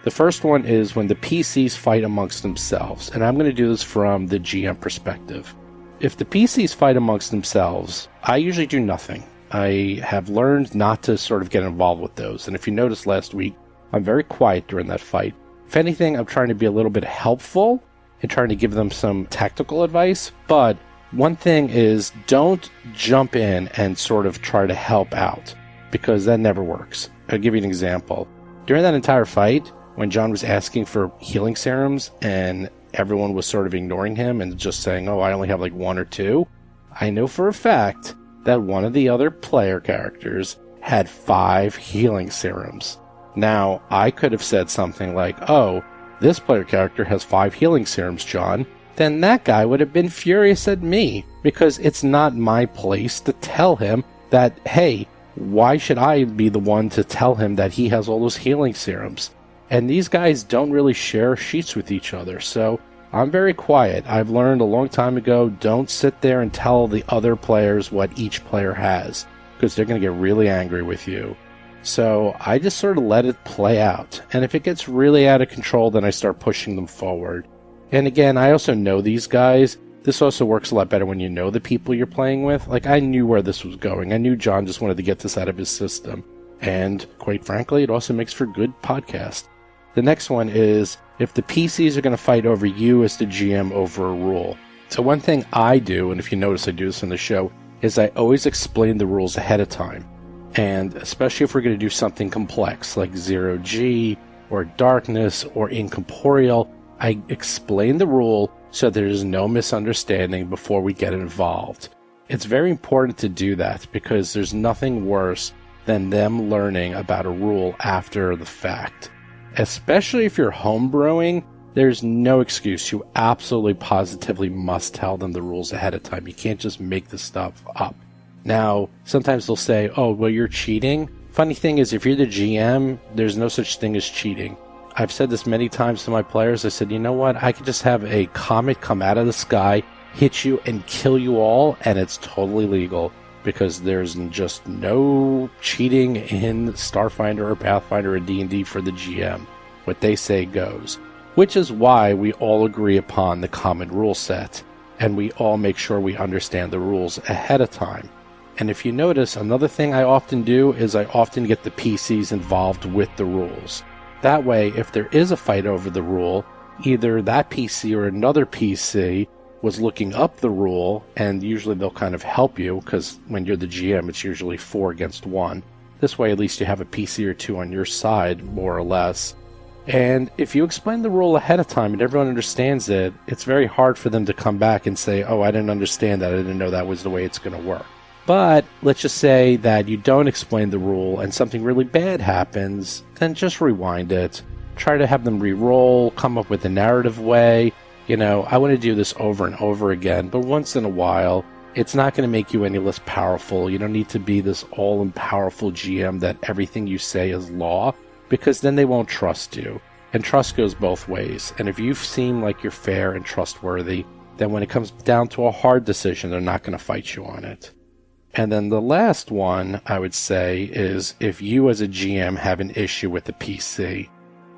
The first one is when the PCs fight amongst themselves, and I'm going to do this from the GM perspective. If the PCs fight amongst themselves, I usually do nothing. I have learned not to sort of get involved with those, and if you noticed last week, I'm very quiet during that fight. If anything, I'm trying to be a little bit helpful and trying to give them some tactical advice, but one thing is, don't jump in and sort of try to help out, because that never works. I'll give you an example. During that entire fight, when John was asking for healing serums and everyone was sort of ignoring him and just saying, oh, I only have like 1 or 2, I know for a fact that one of the other player characters had 5 healing serums. Now, I could have said something like, oh, this player character has 5 healing serums, John. Then that guy would have been furious at me, because it's not my place to tell him that, hey, why should I be the one to tell him that he has all those healing serums? And these guys don't really share sheets with each other, so I'm very quiet. I've learned a long time ago, don't sit there and tell the other players what each player has, because they're going to get really angry with you. So I just sort of let it play out, and if it gets really out of control, then I start pushing them forward. And again, I also know these guys. This also works a lot better when you know the people you're playing with. Like, I knew where this was going. I knew John just wanted to get this out of his system. And quite frankly, it also makes for good podcast. The next one is if the PCs are going to fight over you as the GM over a rule. So one thing I do, and if you notice I do this in the show, is I always explain the rules ahead of time. And especially if we're going to do something complex like 0G or darkness or incorporeal, I explain the rule so there's no misunderstanding before we get involved. It's very important to do that, because there's nothing worse than them learning about a rule after the fact. Especially if you're homebrewing, there's no excuse. You absolutely positively must tell them the rules ahead of time. You can't just make this stuff up. Now, sometimes they'll say, oh, well, you're cheating. Funny thing is, if you're the GM, there's no such thing as cheating. I've said this many times to my players. I said, you know what? I could just have a comet come out of the sky, hit you, and kill you all, and it's totally legal, because there's just no cheating in Starfinder or Pathfinder or D&D for the GM. What they say goes. Which is why we all agree upon the common rule set, and we all make sure we understand the rules ahead of time. And if you notice, another thing I often do is I often get the PCs involved with the rules. That way, if there is a fight over the rule, either that PC or another PC was looking up the rule, and usually they'll kind of help you, because when you're the GM, it's usually 4 against 1. This way, at least you have a PC or 2 on your side, more or less. And if you explain the rule ahead of time and everyone understands it, it's very hard for them to come back and say, oh, I didn't understand that, I didn't know that was the way it's going to work. But let's just say that you don't explain the rule and something really bad happens, then just rewind it. Try to have them re-roll, come up with a narrative way. You know, I want to do this over and over again, but once in a while, it's not going to make you any less powerful. You don't need to be this all-powerful GM that everything you say is law, because then they won't trust you. And trust goes both ways. And if you seem like you're fair and trustworthy, then when it comes down to a hard decision, they're not going to fight you on it. And then the last one, I would say, is if you as a GM have an issue with the PC.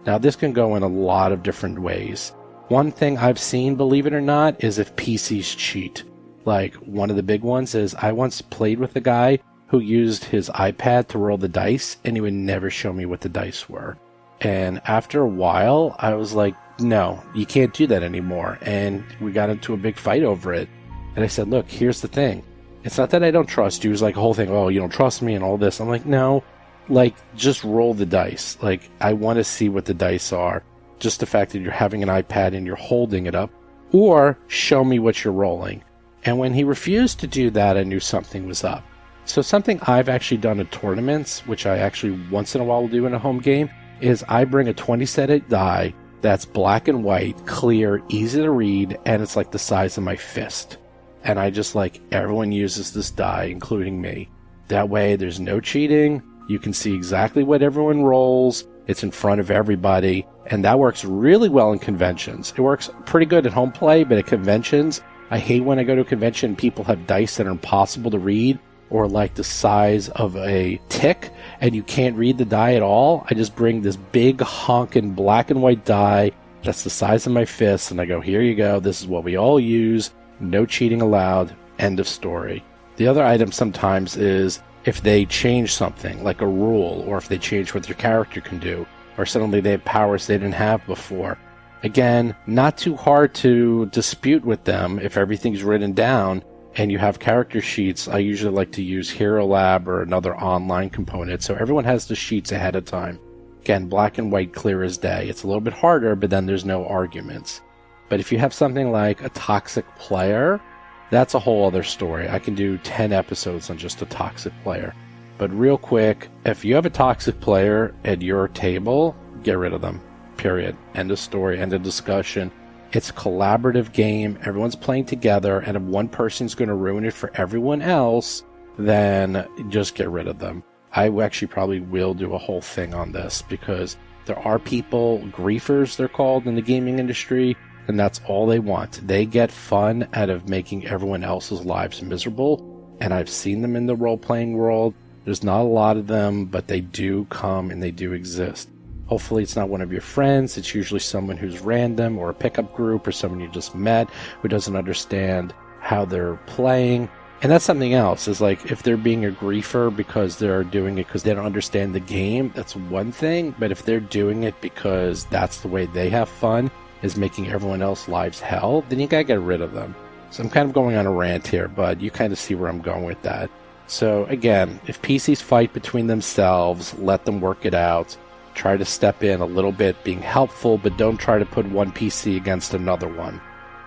Now, this can go in a lot of different ways. One thing I've seen, believe it or not, is if PCs cheat. Like, one of the big ones is I once played with a guy who used his iPad to roll the dice, and he would never show me what the dice were. And after a while, I was like, no, you can't do that anymore. And we got into a big fight over it. And I said, look, here's the thing. It's not that I don't trust you. It was like a whole thing, oh, you don't trust me and all this. I'm like, no, like, just roll the dice. Like, I want to see what the dice are. Just the fact that you're having an iPad and you're holding it up. Or show me what you're rolling. And when he refused to do that, I knew something was up. So something I've actually done in tournaments, which I actually once in a while will do in a home game, is I bring a 20-sided die that's black and white, clear, easy to read, and it's like the size of my fist. And I just like, everyone uses this die, including me. That way, there's no cheating. You can see exactly what everyone rolls. It's in front of everybody. And that works really well in conventions. It works pretty good at home play, but at conventions, I hate when I go to a convention and people have dice that are impossible to read, or like the size of a tick, and you can't read the die at all. I just bring this big honking black and white die that's the size of my fist, and I go, here you go, this is what we all use, no cheating allowed, end of story. The other item sometimes is if they change something, like a rule, or if they change what their character can do, or suddenly they have powers they didn't have before. Again, not too hard to dispute with them if everything's written down, and you have character sheets. I usually like to use Hero Lab or another online component, so everyone has the sheets ahead of time. Again, black and white, clear as day. It's a little bit harder, but then there's no arguments. But if you have something like a toxic player, that's a whole other story. I can do 10 episodes on just a toxic player. But real quick, if you have a toxic player at your table, get rid of them. Period. End of story, end of discussion. It's a collaborative game. Everyone's playing together, and if one person's going to ruin it for everyone else, then just get rid of them. I actually probably will do a whole thing on this, because there are people, griefers they're called in the gaming industry, and that's all they want. They get fun out of making everyone else's lives miserable, and I've seen them in the role-playing world. There's not a lot of them, but they do come and they do exist. Hopefully it's not one of your friends. It's usually someone who's random, or a pickup group, or someone you just met who doesn't understand how they're playing. And that's something else, is like, if they're being a griefer because they're doing it because they don't understand the game, that's one thing. But if they're doing it because that's the way they have fun, is making everyone else's lives hell, then you gotta get rid of them. So I'm kind of going on a rant here, but you kind of see where I'm going with that. So again, if PCs fight between themselves, let them work it out. Try to step in a little bit, being helpful, but don't try to put one PC against another one.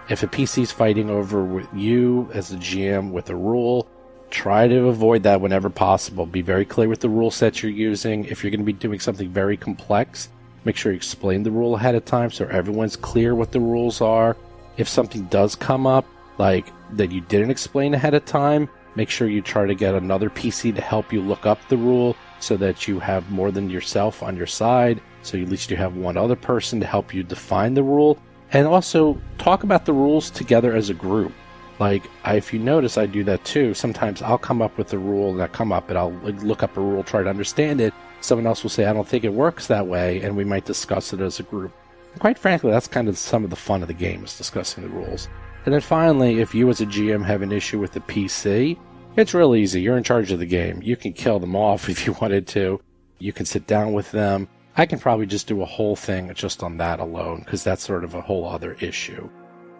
If a PC's fighting over with you as a GM with a rule, try to avoid that whenever possible. Be very clear with the rule set you're using. If you're going to be doing something very complex, make sure you explain the rule ahead of time so everyone's clear what the rules are. If something does come up, like that you didn't explain ahead of time, make sure you try to get another PC to help you look up the rule, so that you have more than yourself on your side, so at least you have one other person to help you define the rule. And also, talk about the rules together as a group. Like, if you notice, I do that too. Sometimes I'll come up with a rule, and I come up and I'll look up a rule, try to understand it. Someone else will say, I don't think it works that way, and we might discuss it as a group. And quite frankly, that's kind of some of the fun of the game, is discussing the rules. And then finally, if you as a GM have an issue with the PC, it's real easy. You're in charge of the game. You can kill them off if you wanted to. You can sit down with them. I can probably just do a whole thing just on that alone, because that's sort of a whole other issue.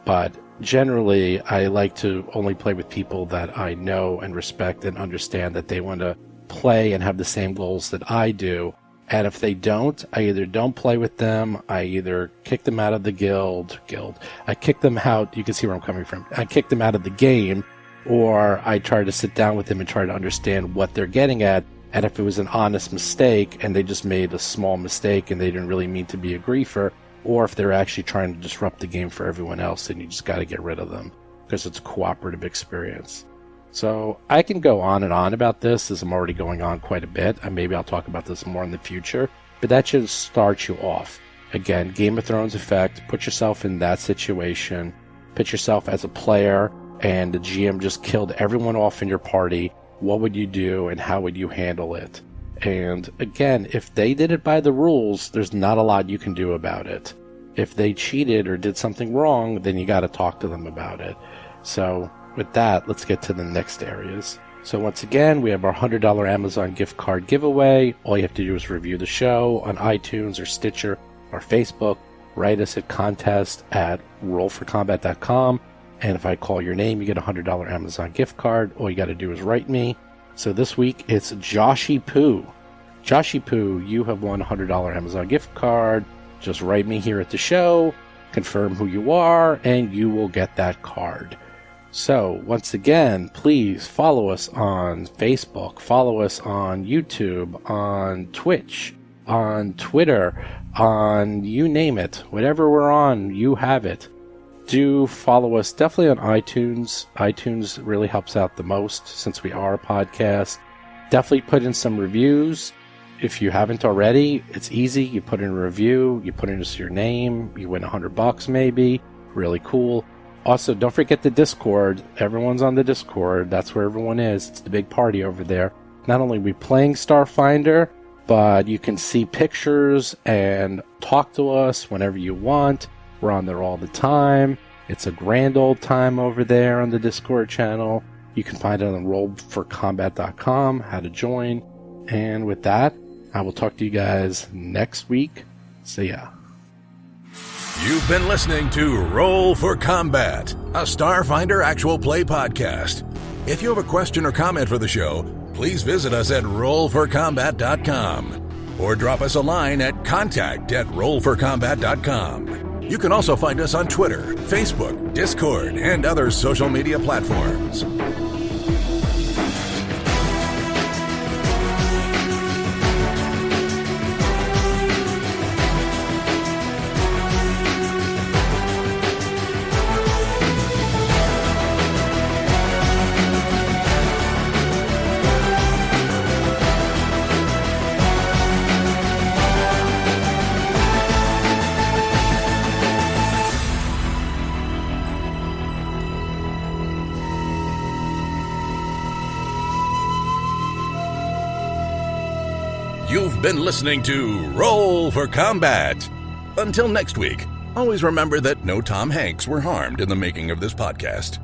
But generally, I like to only play with people that I know and respect and understand that they want to play and have the same goals that I do. And if they don't, I either don't play with them, I either kick them out of the guild. I kick them out. You can see where I'm coming from. I kick them out of the game, or I try to sit down with them and try to understand what they're getting at. And if it was an honest mistake and they just made a small mistake and they didn't really mean to be a griefer, or if they're actually trying to disrupt the game for everyone else, then you just got to get rid of them, because it's a cooperative experience. So I can go on and on about this, as I'm already going on quite a bit, and maybe I'll talk about this more in the future, but that should start you off. Again, Game of Thrones effect, put yourself in that situation, put yourself as a player, and the GM just killed everyone off in your party. What would you do, and how would you handle it? And again, if they did it by the rules, there's not a lot you can do about it. If they cheated or did something wrong, then you got to talk to them about it. So with that, let's get to the next areas. So once again, we have our $100 Amazon gift card giveaway. All you have to do is review the show on iTunes or Stitcher or Facebook. write us at contest@rollforcombat.com. And if I call your name, you get a $100 Amazon gift card. All you got to do is write me. So this week, it's Joshy Poo. Joshy Poo, you have won a $100 Amazon gift card. Just write me here at the show, confirm who you are, and you will get that card. So, once again, please follow us on Facebook, follow us on YouTube, on Twitch, on Twitter, on you name it. Whatever we're on, you have it. Do follow us definitely on iTunes. iTunes really helps out the most since we are a podcast. Definitely put in some reviews. If you haven't already, it's easy. You put in a review, you put in just your name, you win $100 maybe. Really cool. Also, don't forget the Discord. Everyone's on the Discord. That's where everyone is. It's the big party over there. Not only are we playing Starfinder, but you can see pictures and talk to us whenever you want. We're on there all the time. It's a grand old time over there on the Discord channel. You can find it on rollforcombat.com, how to join. And with that, I will talk to you guys next week. See ya. You've been listening to Roll for Combat, a Starfinder actual play podcast. If you have a question or comment for the show, please visit us at rollforcombat.com or drop us a line at contact@rollforcombat.com. You can also find us on Twitter, Facebook, Discord, and other social media platforms. You've been listening to Roll for Combat. Until next week, always remember that no Tom Hanks were harmed in the making of this podcast.